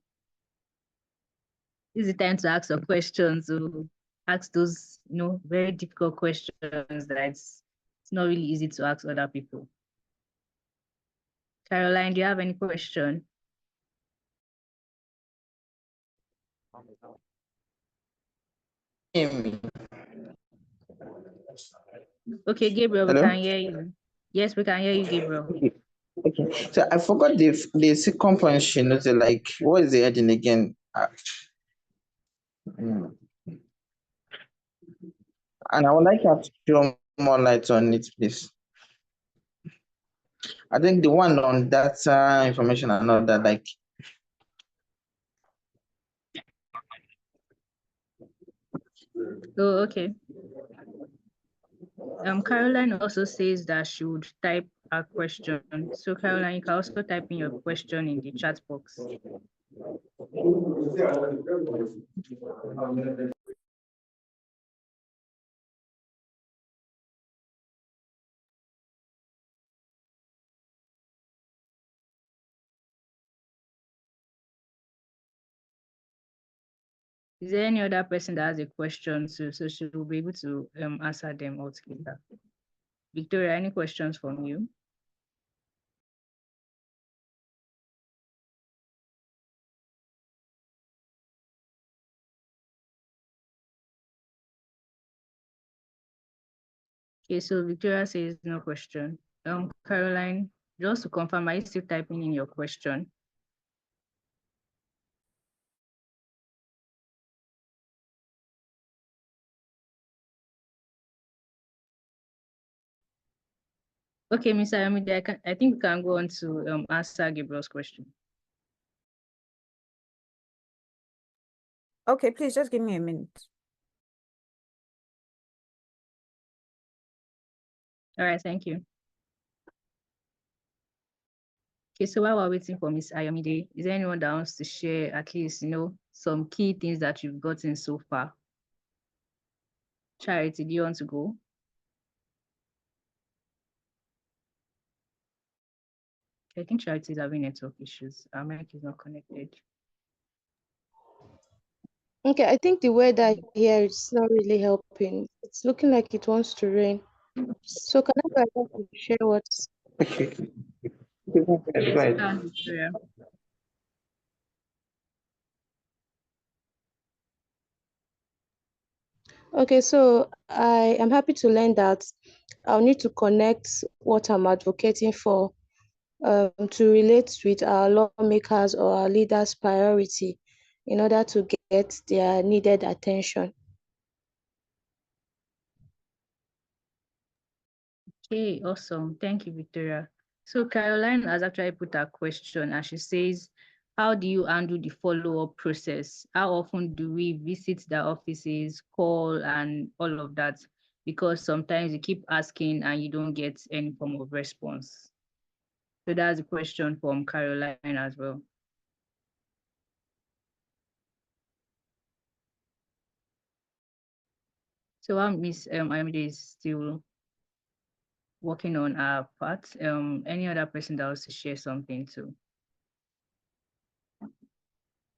This is the time to ask some questions, to ask those, very difficult questions that it's not really easy to ask other people. Caroline, do you have any question? Okay, Gabriel, we Hello? can hear you. Yes, we can hear you, Gabriel. Okay. So I forgot the second point she noted, like, what is the heading again? And I would like you to throw more light on it, please. I think the one on data information and all that, like. Oh, okay. Caroline also says that she would type a question. So Caroline, you can also type in your question in the chat box. Is there any other person that has a question too? So she will be able to answer them all together. Victoria, any questions from you? Okay, so Victoria says no question. Caroline, just to confirm, are you still typing in your question? Okay, Ms. Ayomide, I think we can go on to answer Gabriel's question. Okay, please just give me a minute. All right, thank you. Okay, so while we're waiting for Ms. Ayomide, is there anyone that wants to share at least, some key things that you've gotten so far? Charity, do you want to go? I think Charity is having network issues. Our mic is not connected. Okay, I think the weather here is not really helping. It's looking like it wants to rain. So can I go ahead and share what's Okay. Victoria. Okay, so I am happy to learn that I'll need to connect what I'm advocating for to relate with our lawmakers or our leaders' priority in order to get their needed attention. Okay, awesome. Thank you, Victoria. So Caroline has actually put a question and she says, how do you handle the follow-up process? How often do we visit the offices, call and all of that? Because sometimes you keep asking and you don't get any form of response. So that's a question from Caroline as well. So while Miss Ayomide is still working on our part, any other person that wants to share something too?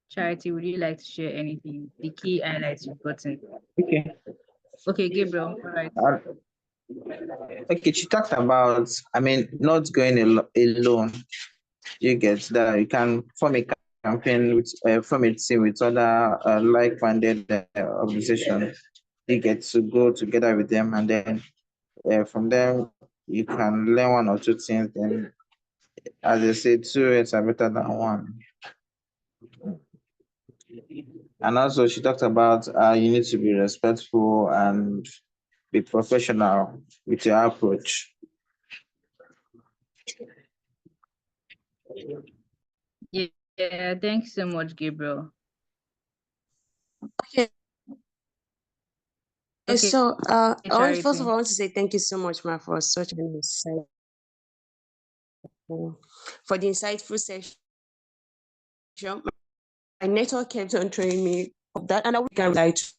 Charity, would you like to share anything? The key highlights you've gotten. Okay. Okay, Gabriel, all right. Okay, she talked about, not going alone. You get that you can form a campaign with, form a team with other like-minded organizations. You get to go together with them, and then from them you can learn one or two things. Then, as they say, two heads are better than one. And also, she talked about you need to be respectful and be professional with your approach. Yeah, thanks so much, Gabriel. Okay. Okay, So first of Charity. all, I want to say thank you so much, Ma, for such an insightful, for the insightful session. My network kept on throwing me of that, and I would like to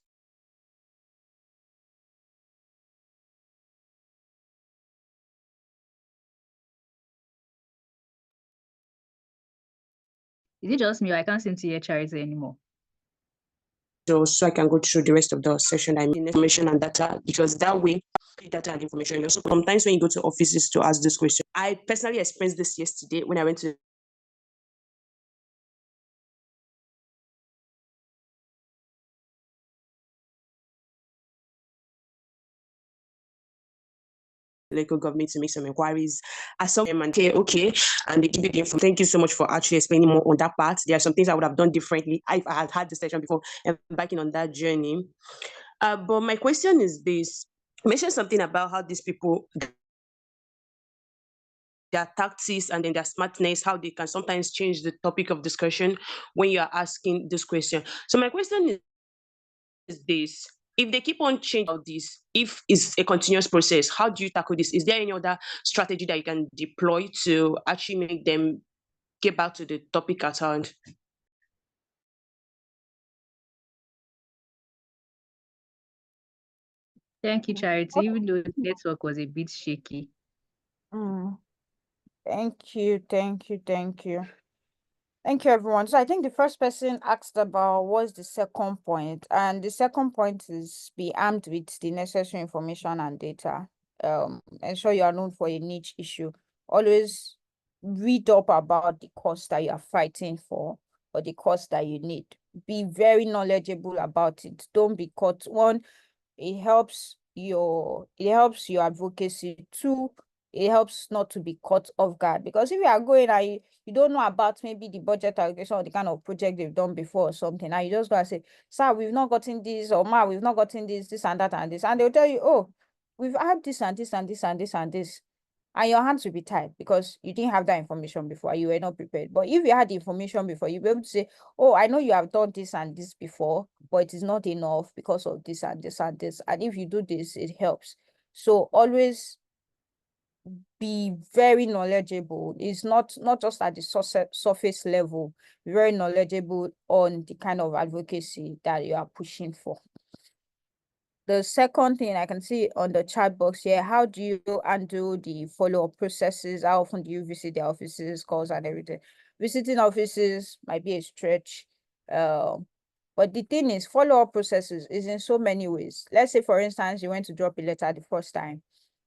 Is it just me or I can't seem to hear Charity anymore? So I can go through the rest of the session. I mean, information and data, because that way, data and information. Also, sometimes when you go to offices to ask this question, I personally experienced this yesterday when I went to local government to make some inquiries. I saw them and okay, and they give you the information. Thank you so much for actually explaining more on that part. There are some things I would have done differently if I had had this session before embarking on that journey. But my question is this: you mentioned something about how these people, their tactics and then their smartness, how they can sometimes change the topic of discussion when you are asking this question. So my question is this: if they keep on changing this, if it's a continuous process, how do you tackle this? Is there any other strategy that you can deploy to actually make them get back to the topic at hand? Thank you, Charity, even though the network was a bit shaky. Thank you, thank you, thank you. Thank you, everyone. So I think the first person asked about what's the second point, and the second point is be armed with the necessary information and data. Ensure you are known for a niche issue. Always read up about the cause that you are fighting for or the cause that you need. Be very knowledgeable about it. Don't be caught. One, it helps your advocacy. Two, it helps not to be caught off guard, because if you are going and you don't know about maybe the budget allocation or the kind of project they've done before or something, and you just go and say, sir, we've not gotten this, or ma, we've not gotten this and that and this, and they'll tell you, oh, we've had this and this and this and this and this, and your hands will be tied because you didn't have that information before, you were not prepared. But if you had the information before, you'll be able to say, oh, I know you have done this and this before, but it is not enough because of this and this and this, and if you do this, it helps. So always be very knowledgeable. It's not just at the surface level, very knowledgeable on the kind of advocacy that you are pushing for. The second thing I can see on the chat box here, how do you undo the follow-up processes? How often do you visit the offices, calls and everything? Visiting offices might be a stretch. But the thing is, follow-up processes is in so many ways. Let's say, for instance, you went to drop a letter the first time.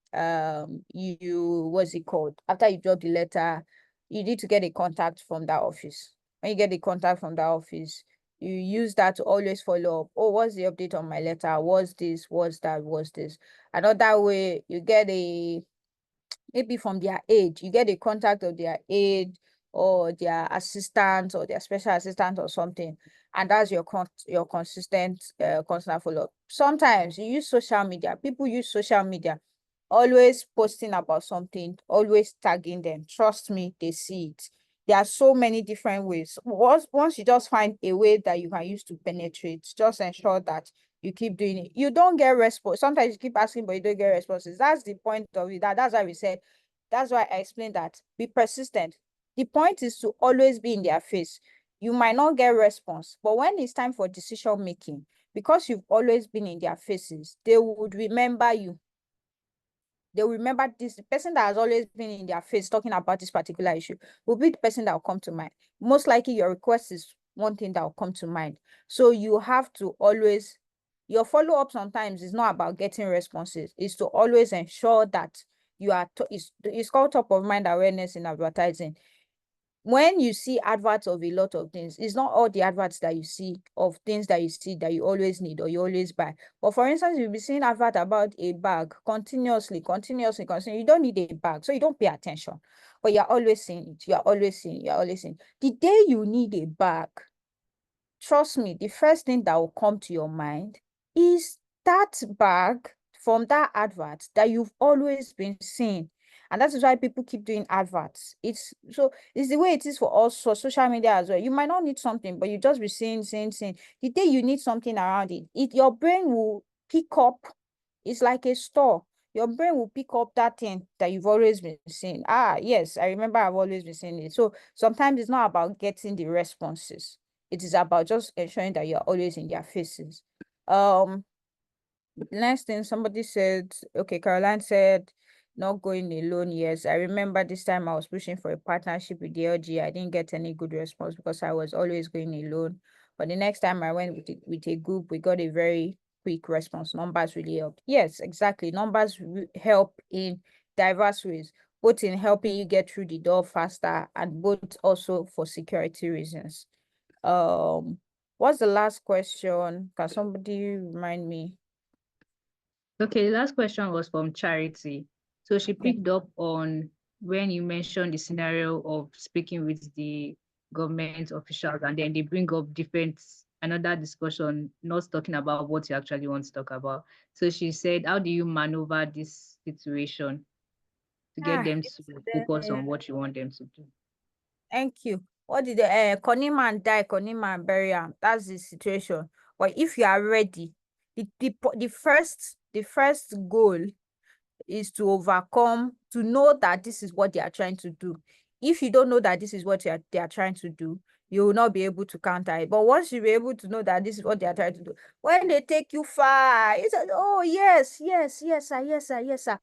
What's it called? After you drop the letter, you need to get a contact from that office. When you get the contact from that office, you use that to always follow up. Oh, what's the update on my letter? What's this? What's that? What's this? Another way, you get maybe from their aide, you get a contact of their aide or their assistant or their special assistant or something, and that's your consistent constant follow-up. Sometimes you use social media. People use social media, always posting about something, always tagging them. Trust me, they see it. There are so many different ways. Once you just find a way that you can use to penetrate, just ensure that you keep doing it. You don't get response. Sometimes you keep asking, but you don't get responses. That's the point of it. That's why we said, that's why I explained that. Be persistent. The point is to always be in their face. You might not get response, but when it's time for decision making, because you've always been in their faces, they would remember you. They will remember this. The person that has always been in their face talking about this particular issue will be the person that will come to mind. Most likely your request is one thing that will come to mind. So you have to always, your follow-up sometimes is not about getting responses. It's to always ensure that you are, it's called top of mind awareness in advertising. When you see adverts of a lot of things, it's not all the adverts that you see of things that you see that you always need or you always buy. But for instance, you'll be seeing advert about a bag continuously. You don't need a bag, so you don't pay attention. But you're always seeing it. You're always seeing it. The day you need a bag, trust me, the first thing that will come to your mind is that bag from that advert that you've always been seeing. And that is why people keep doing adverts. It's the way it is for us for social media as well. You might not need something, but you just be seeing. The day you need something around it, your brain will pick up. It's like a store. Your brain will pick up that thing that you've always been seeing. Yes, I remember I've always been seeing it. So sometimes it's not about getting the responses. It is about just ensuring that you're always in their faces. Next thing somebody said, okay, Caroline said, not going alone. Yes, I remember this time I was pushing for a partnership with the LG. I didn't get any good response because I was always going alone. But the next time I went with a group, we got a very quick response. Numbers really helped. Yes, exactly. Numbers help in diverse ways, both in helping you get through the door faster and both also for security reasons. What's the last question? Can somebody remind me? Okay, the last question was from Charity. So she Okay. picked up on when you mentioned the scenario of speaking with the government officials, and then they bring up another discussion, not talking about what you actually want to talk about. So she said, how do you maneuver this situation to get them to focus on what you want them to do? Thank you. What did the Connie man die, Connie man bury him? That's the situation. But if you are ready, the first goal is to overcome, to know that this is what they are trying to do. If you don't know that this is what they are trying to do, you will not be able to counter it. But once you be able to know that this is what they are trying to do, when they take you far, it's like, oh yes, yes, yes, sir, yes, sir, yes, sir.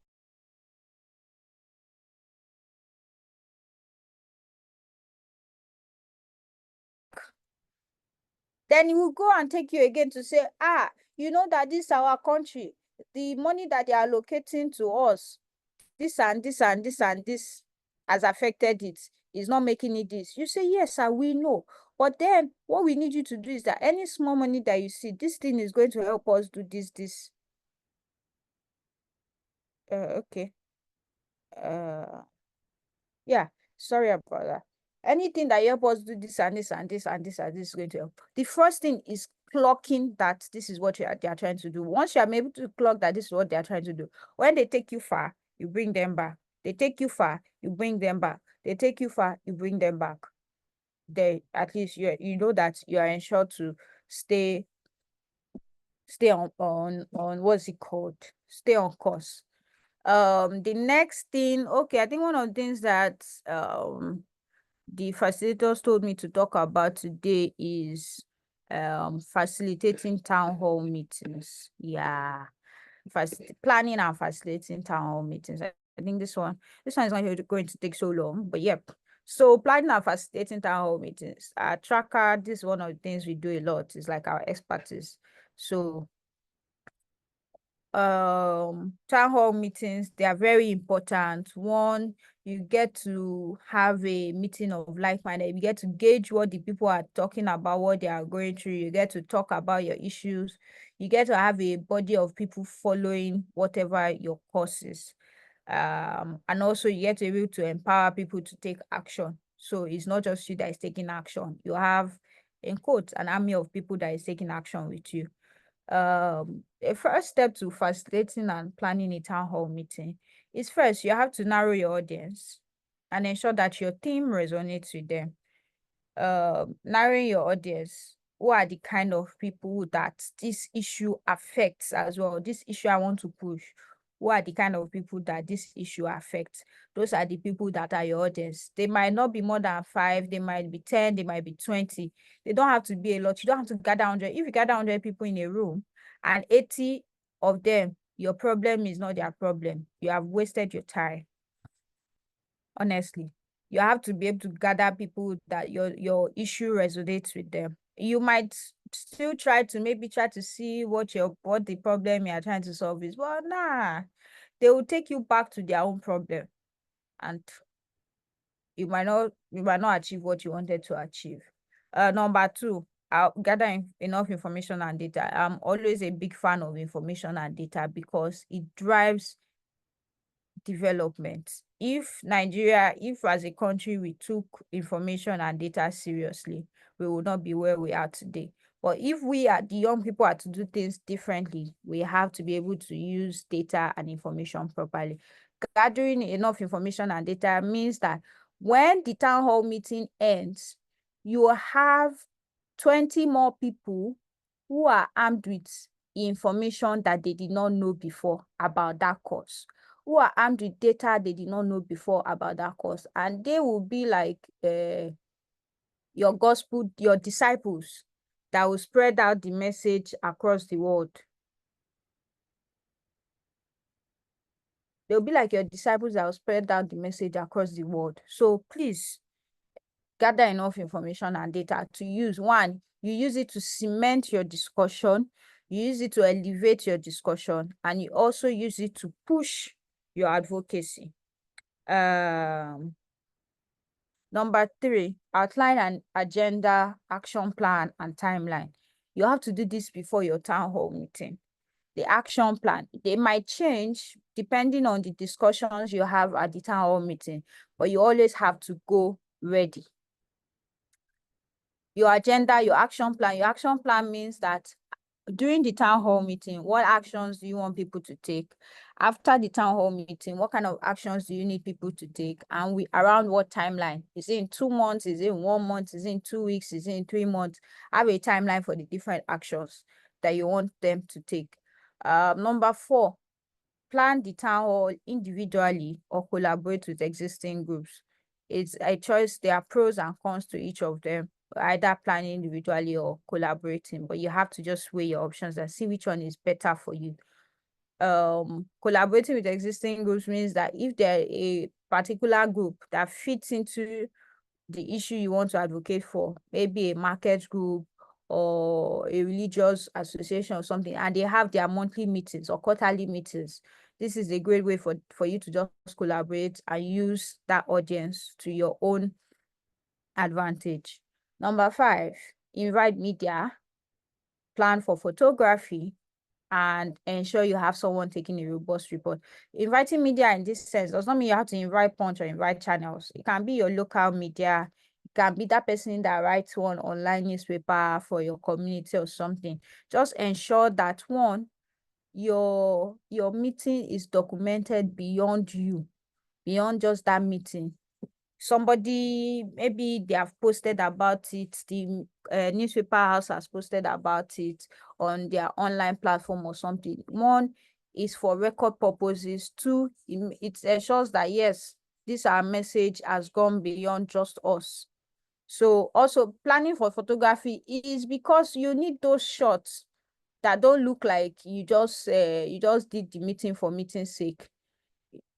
Then he will go and take you again to say, you know that this is our country. The money that they are allocating to us, this and this and this and this has affected it. It's not making it this. You say, yes, sir, we know. But then what we need you to do is that any small money that you see, this thing is going to help us do this. Okay. Yeah, sorry about that. Anything that help us do this and this and this and this and this is going to help. The first thing is clocking that this is what they are trying to do. Once you are able to clock that this is what they are trying to do, when they take you far, you bring them back. They take you far, you bring them back. They take you far, you bring them back. They at least you know that you are ensured to stay on what's it called? Stay on course. The next thing, okay, I think one of the things that the facilitators told me to talk about today is facilitating town hall meetings. Yeah, planning and facilitating town hall meetings. I think this one is not going to take so long, but yep. So planning and facilitating town hall meetings. Our tracker, this is one of the things we do a lot. It's like our expertise. So town hall meetings, they are very important. One, you get to have a meeting of like-minded. You get to gauge what the people are talking about, what they are going through. You get to talk about your issues. You get to have a body of people following whatever your cause is. And also you get to be able to empower people to take action. So it's not just you that is taking action. You have, in quotes, an army of people that is taking action with you. A first step to facilitating and planning a town hall meeting is, first, you have to narrow your audience and ensure that your theme resonates with them. Narrowing your audience, who are the kind of people that this issue affects as well? This issue I want to push. Who are the kind of people that this issue affects? Those are the people that are your audience. They might not be more than 5, they might be 10, they might be 20. They don't have to be a lot. You don't have to gather 100. If you gather 100 people in a room and 80 of them, your problem is not their problem, you have wasted your time. Honestly, you have to be able to gather people that your issue resonates with them. You might still try to see what the problem you are trying to solve is, but nah, they will take you back to their own problem, and you might not achieve what you wanted to achieve. Number 2, I'll gather enough information and data. I'm always a big fan of information and data because it drives development. If as a country we took information and data seriously, we would not be where we are today. But if the young people are to do things differently, we have to be able to use data and information properly. Gathering enough information and data means that when the town hall meeting ends, you have 20 more people who are armed with information that they did not know before about that course, who are armed with data they did not know before about that course, and they will be like your disciples that will spread out the message across the world. they'll be like your disciples that will spread out the message across the world. So please gather enough information and data to use. One, you use it to cement your discussion, you use it to elevate your discussion, and you also use it to push your advocacy. Number 3, outline an agenda, action plan, and timeline. You have to do this before your town hall meeting. The action plan, they might change depending on the discussions you have at the town hall meeting, but you always have to go ready. Your agenda, your action plan. Your action plan means that during the town hall meeting, what actions do you want people to take? After the town hall meeting, what kind of actions do you need people to take? And around what timeline? Is it in 2 months? Is it in 1 month? Is it in 2 weeks? Is it in 3 months? Have a timeline for the different actions that you want them to take. Number 4, plan the town hall individually or collaborate with existing groups. It's a choice. There are pros and cons to each of them, either planning individually or collaborating, but you have to just weigh your options and see which one is better for you. Collaborating with existing groups means that if there is a particular group that fits into the issue you want to advocate for, maybe a market group or a religious association or something, and they have their monthly meetings or quarterly meetings, this is a great way for you to just collaborate and use that audience to your own advantage. Number 5, invite media, plan for photography, and ensure you have someone taking a robust report. Inviting media in this sense does not mean you have to invite Punch or invite channels. It can be your local media. It can be that person that writes one online newspaper for your community or something. Just ensure that, one, your meeting is documented beyond you, beyond just that meeting. Somebody, maybe they have posted about it, the newspaper house has posted about it on their online platform or something. 1 is for record purposes. 2, it ensures that, yes, this our message has gone beyond just us. So also planning for photography is because you need those shots that don't look like you just did the meeting for meeting's sake.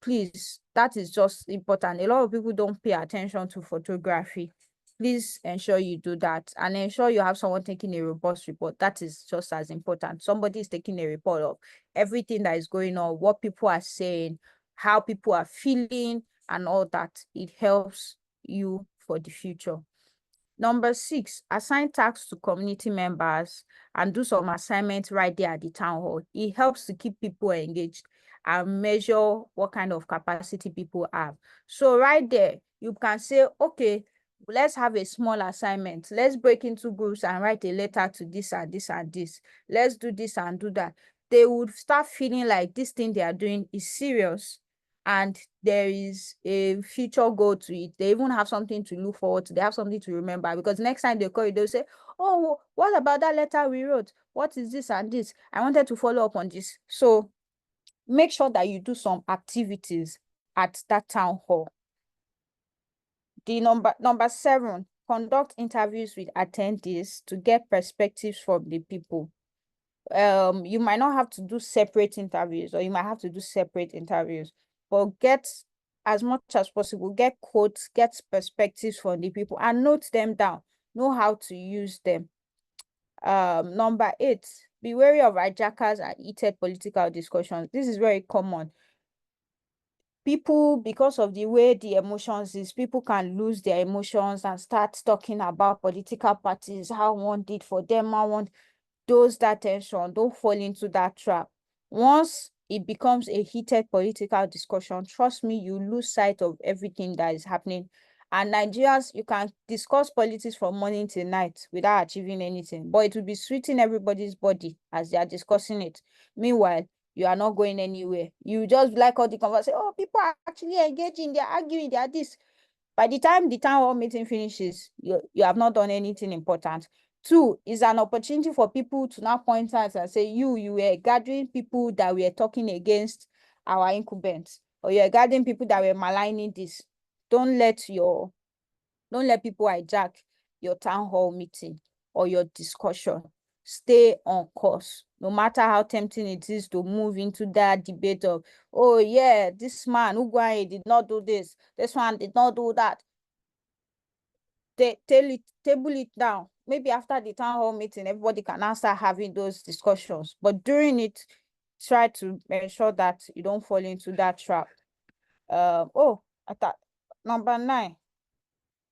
Please, that is just important. A lot of people don't pay attention to photography. Please ensure you do that, and ensure you have someone taking a robust report. That is just as important. Somebody is taking a report of everything that is going on, what people are saying, how people are feeling, and all that. It helps you for the future. Number 6, assign tasks to community members and do some assignments right there at the town hall. It helps to keep people engaged and measure what kind of capacity people have. So right there, you can say, okay, let's have a small assignment. Let's break into groups and write a letter to this and this and this. Let's do this and do that. They would start feeling like this thing they are doing is serious and there is a future goal to it. They even have something to look forward to. They have something to remember, because next time they call you, they'll say, oh, what about that letter we wrote? What is this and this? I wanted to follow up on this. So make sure that you do some activities at that town hall. The number 7, conduct interviews with attendees to get perspectives from the people. You might not have to do separate interviews, or you might have to do separate interviews, but get as much as possible, get quotes, get perspectives from the people, and note them down. Know how to use them. Number 8, be wary of hijackers and heated political discussions. This is very common. People, because of the way the emotions is, people can lose their emotions and start talking about political parties, how one did for them, how one does that tension. Don't fall into that trap. Once it becomes a heated political discussion, trust me, you lose sight of everything that is happening. And Nigerians, you can discuss politics from morning till night without achieving anything, but it will be sweeting everybody's body as they are discussing it. Meanwhile, you are not going anywhere. You just like all the conversation. Oh, people are actually engaging, they're arguing, they're this. By the time the town hall meeting finishes, you have not done anything important. 2 is an opportunity for people to now point out and say, you were gathering people that were talking against our incumbents, or you're gathering people that were maligning this. Don't let people hijack your town hall meeting or your discussion. stay on course, no matter how tempting it is to move into that debate of, oh yeah, this man Ugwai did not do this one did not do that. Table it down. Maybe after the town hall meeting, everybody can now start having those discussions. But during it, try to ensure that you don't fall into that trap. I thought number 9,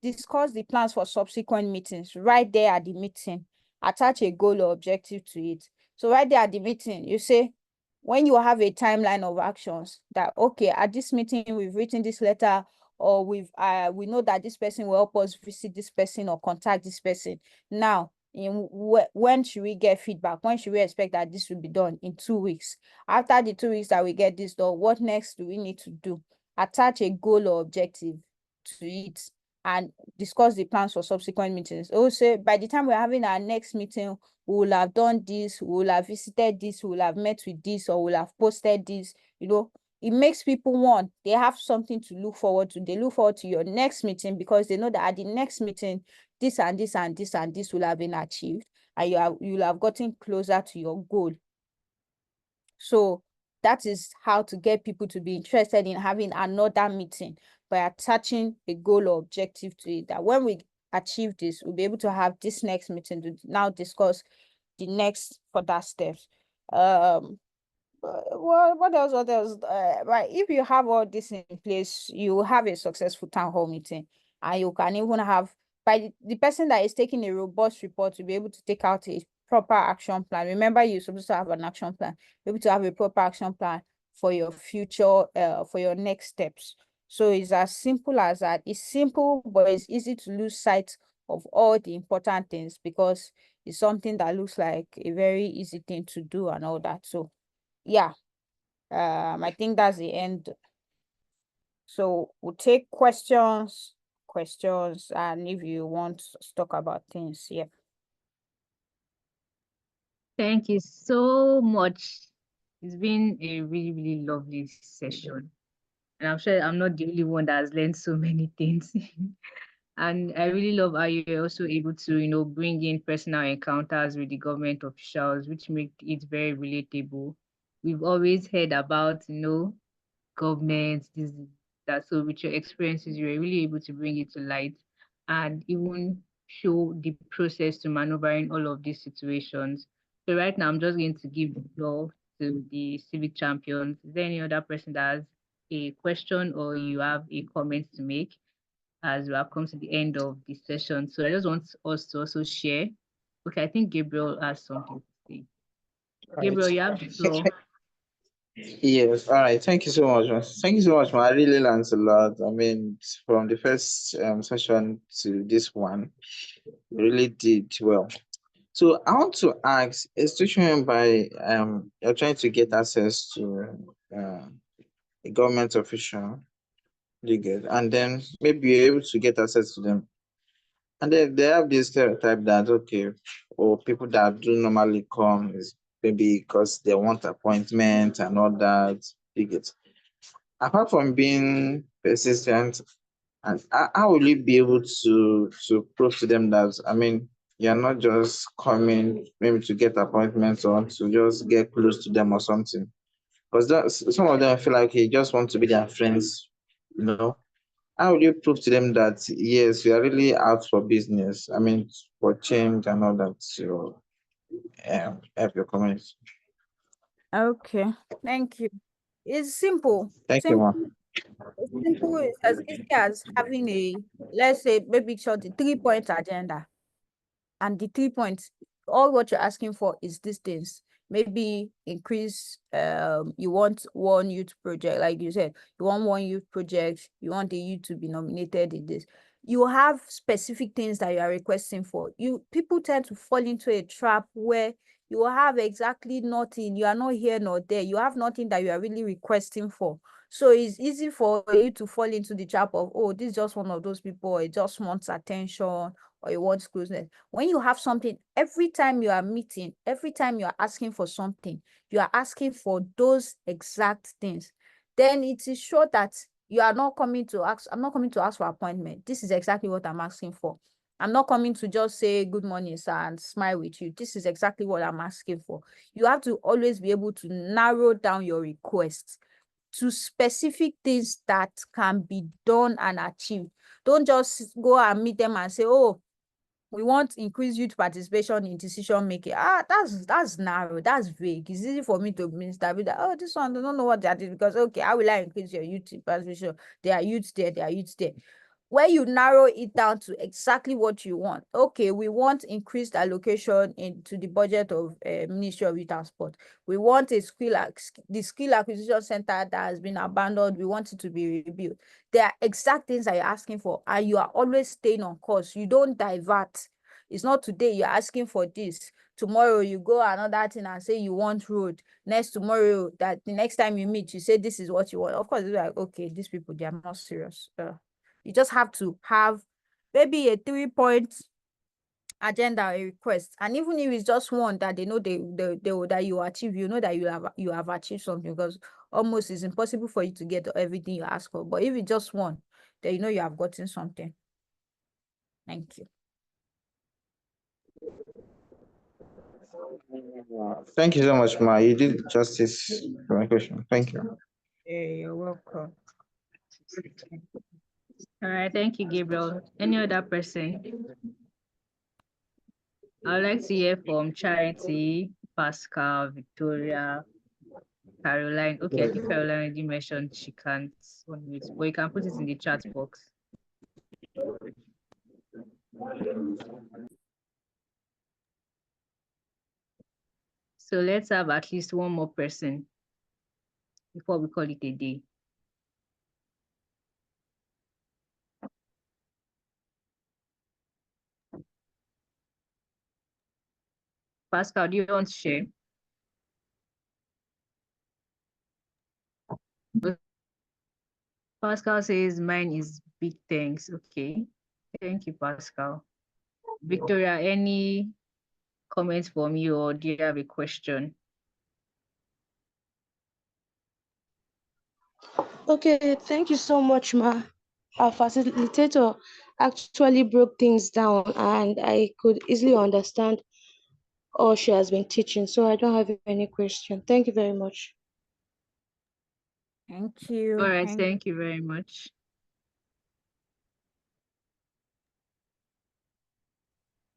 discuss the plans for subsequent meetings right there at the meeting. Attach a goal or objective to it. So right there at the meeting, you say, when you have a timeline of actions that, okay, at this meeting, we've written this letter, or we know that this person will help us visit this person or contact this person. Now, when should we get feedback? When should we expect that this will be done? In 2 weeks. After the 2 weeks that we get this done, what next do we need to do? Attach a goal or objective to it and discuss the plans for subsequent meetings. Also, by the time we're having our next meeting, we will have done this, we will have visited this, we will have met with this, or we'll have posted this. It makes people they have something to look forward to. They look forward to your next meeting because they know that at the next meeting, this and this and this and this will have been achieved, and you'll have gotten closer to your goal. So that is how to get people to be interested in having another meeting, by attaching a goal or objective to it, that when we achieve this, we'll be able to have this next meeting to now discuss the next further steps. What else? Right, if you have all this in place, you will have a successful town hall meeting, and you can even have, by the person that is taking a robust report, to be able to take out a proper action plan. Remember, you're supposed to have an action plan, be able to have a proper action plan for your future, for your next steps. So it's as simple as that. It's simple, but it's easy to lose sight of all the important things because it's something that looks like a very easy thing to do and all that. So yeah, I think that's the end. So we'll take questions, and if you want to talk about things, yeah. Thank you so much. It's been a really, really lovely session. And I'm sure I'm not the only one that has learned so many things. And I really love how you're also able to, bring in personal encounters with the government officials, which make it very relatable. We've always heard about, government, this, that. So with your experiences, you were really able to bring it to light and even show the process to maneuvering all of these situations. So right now, I'm just going to give the floor to the civic champions. Is there any other person that has a question or you have a comment to make as we have come to the end of the session? So I just want us to also share. Okay, I think Gabriel has something to say. Gabriel, you have the floor. Yes, all right. Thank you so much, man. Thank you so much, man. I really learned a lot. I mean, from the first session to this one, you really did well. So I want to ask, especially by you're trying to get access to a government official, you get, and then maybe you're able to get access to them. And then they have this stereotype that, okay, or people that do normally come is maybe because they want appointment and all that, you get. Apart from being persistent, and how will you be able to prove to them that, I mean, you're not just coming maybe to get appointments or to just get close to them or something? Because some of them feel like you just want to be their friends, you know. How will you prove to them that, yes, you are really out for business? I mean, for change and all that to help your community? Okay, thank you. It's simple. Thank you, Simple. ma'am. It's simple. It's as easy as having let's say, maybe short, the 3-point agenda. And the 3 points, all what you're asking for is these things. Maybe increase, you want one youth project, like you said, you want one youth project, you want the youth to be nominated in this. You have specific things that you are requesting for. People tend to fall into a trap where you have exactly nothing. You are not here nor there. You have nothing that you are really requesting for. So it's easy for you to fall into the trap of, oh, this is just one of those people, it just wants attention, or you want closeness. When you have something, every time you are meeting, every time you are asking for something, you are asking for those exact things, then it is sure that you are not coming to ask, I'm not coming to ask for appointment. This is exactly what I'm asking for. I'm not coming to just say good morning, sir, and smile with you. This is exactly what I'm asking for. You have to always be able to narrow down your requests to specific things that can be done and achieved. Don't just go and meet them and say, oh, we want increased youth participation in decision making. That's narrow, that's vague. It's easy for me to minister with that. Oh, this one, I don't know what that is, because okay, how will I increase your youth participation? There are youths there, there are youths there. Where you narrow it down to exactly what you want. Okay, we want increased allocation into the budget of Ministry of Youth and Sport. We want the skill acquisition center that has been abandoned. We want it to be rebuilt. There are exact things that you're asking for, and you are always staying on course. You don't divert. It's not today you're asking for this. Tomorrow you go another thing and say you want road. Next tomorrow, that the next time you meet, you say this is what you want. Of course, it's like, okay, these people, they are not serious. You just have to have maybe a 3-point agenda, a request, and even if it's just one that they know that you achieve, you know that you have achieved something, because almost it's impossible for you to get everything you ask for. But if it's just one, then you know you have gotten something. Thank you. Thank you so much, Ma. You did justice to my question. Thank you. You're welcome. All right, thank you, Gabriel. Any other person? I would like to hear from Charity, Pascal, Victoria, Caroline. Okay, I think Caroline already mentioned she can't unmute, but you can put it in the chat box. So let's have at least one more person before we call it a day. Pascal, do you want to share? Pascal says mine is big thanks. Okay. Thank you, Pascal. Victoria, any comments from you, or do you have a question? Okay, thank you so much, Ma. Our facilitator actually broke things down, and I could easily understand all she has been teaching. So I don't have any question. Thank you very much. Thank you. All right, thank you very much.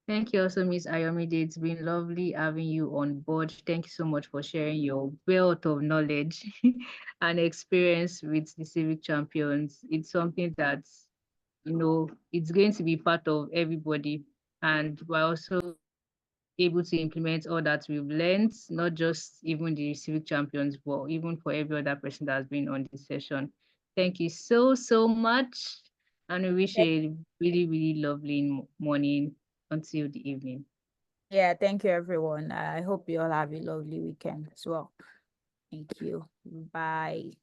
Thank you also, Miss Ayomide. It's been lovely having you on board. Thank you so much for sharing your wealth of knowledge and experience with the civic champions. It's something that, it's going to be part of everybody. And we're also able to implement all that we've learned, not just even the civic champions, but even for every other person that has been on this session. Thank you so, so much. And we wish you a really, really lovely morning until the evening. Yeah, thank you, everyone. I hope you all have a lovely weekend as well. Thank you. Bye.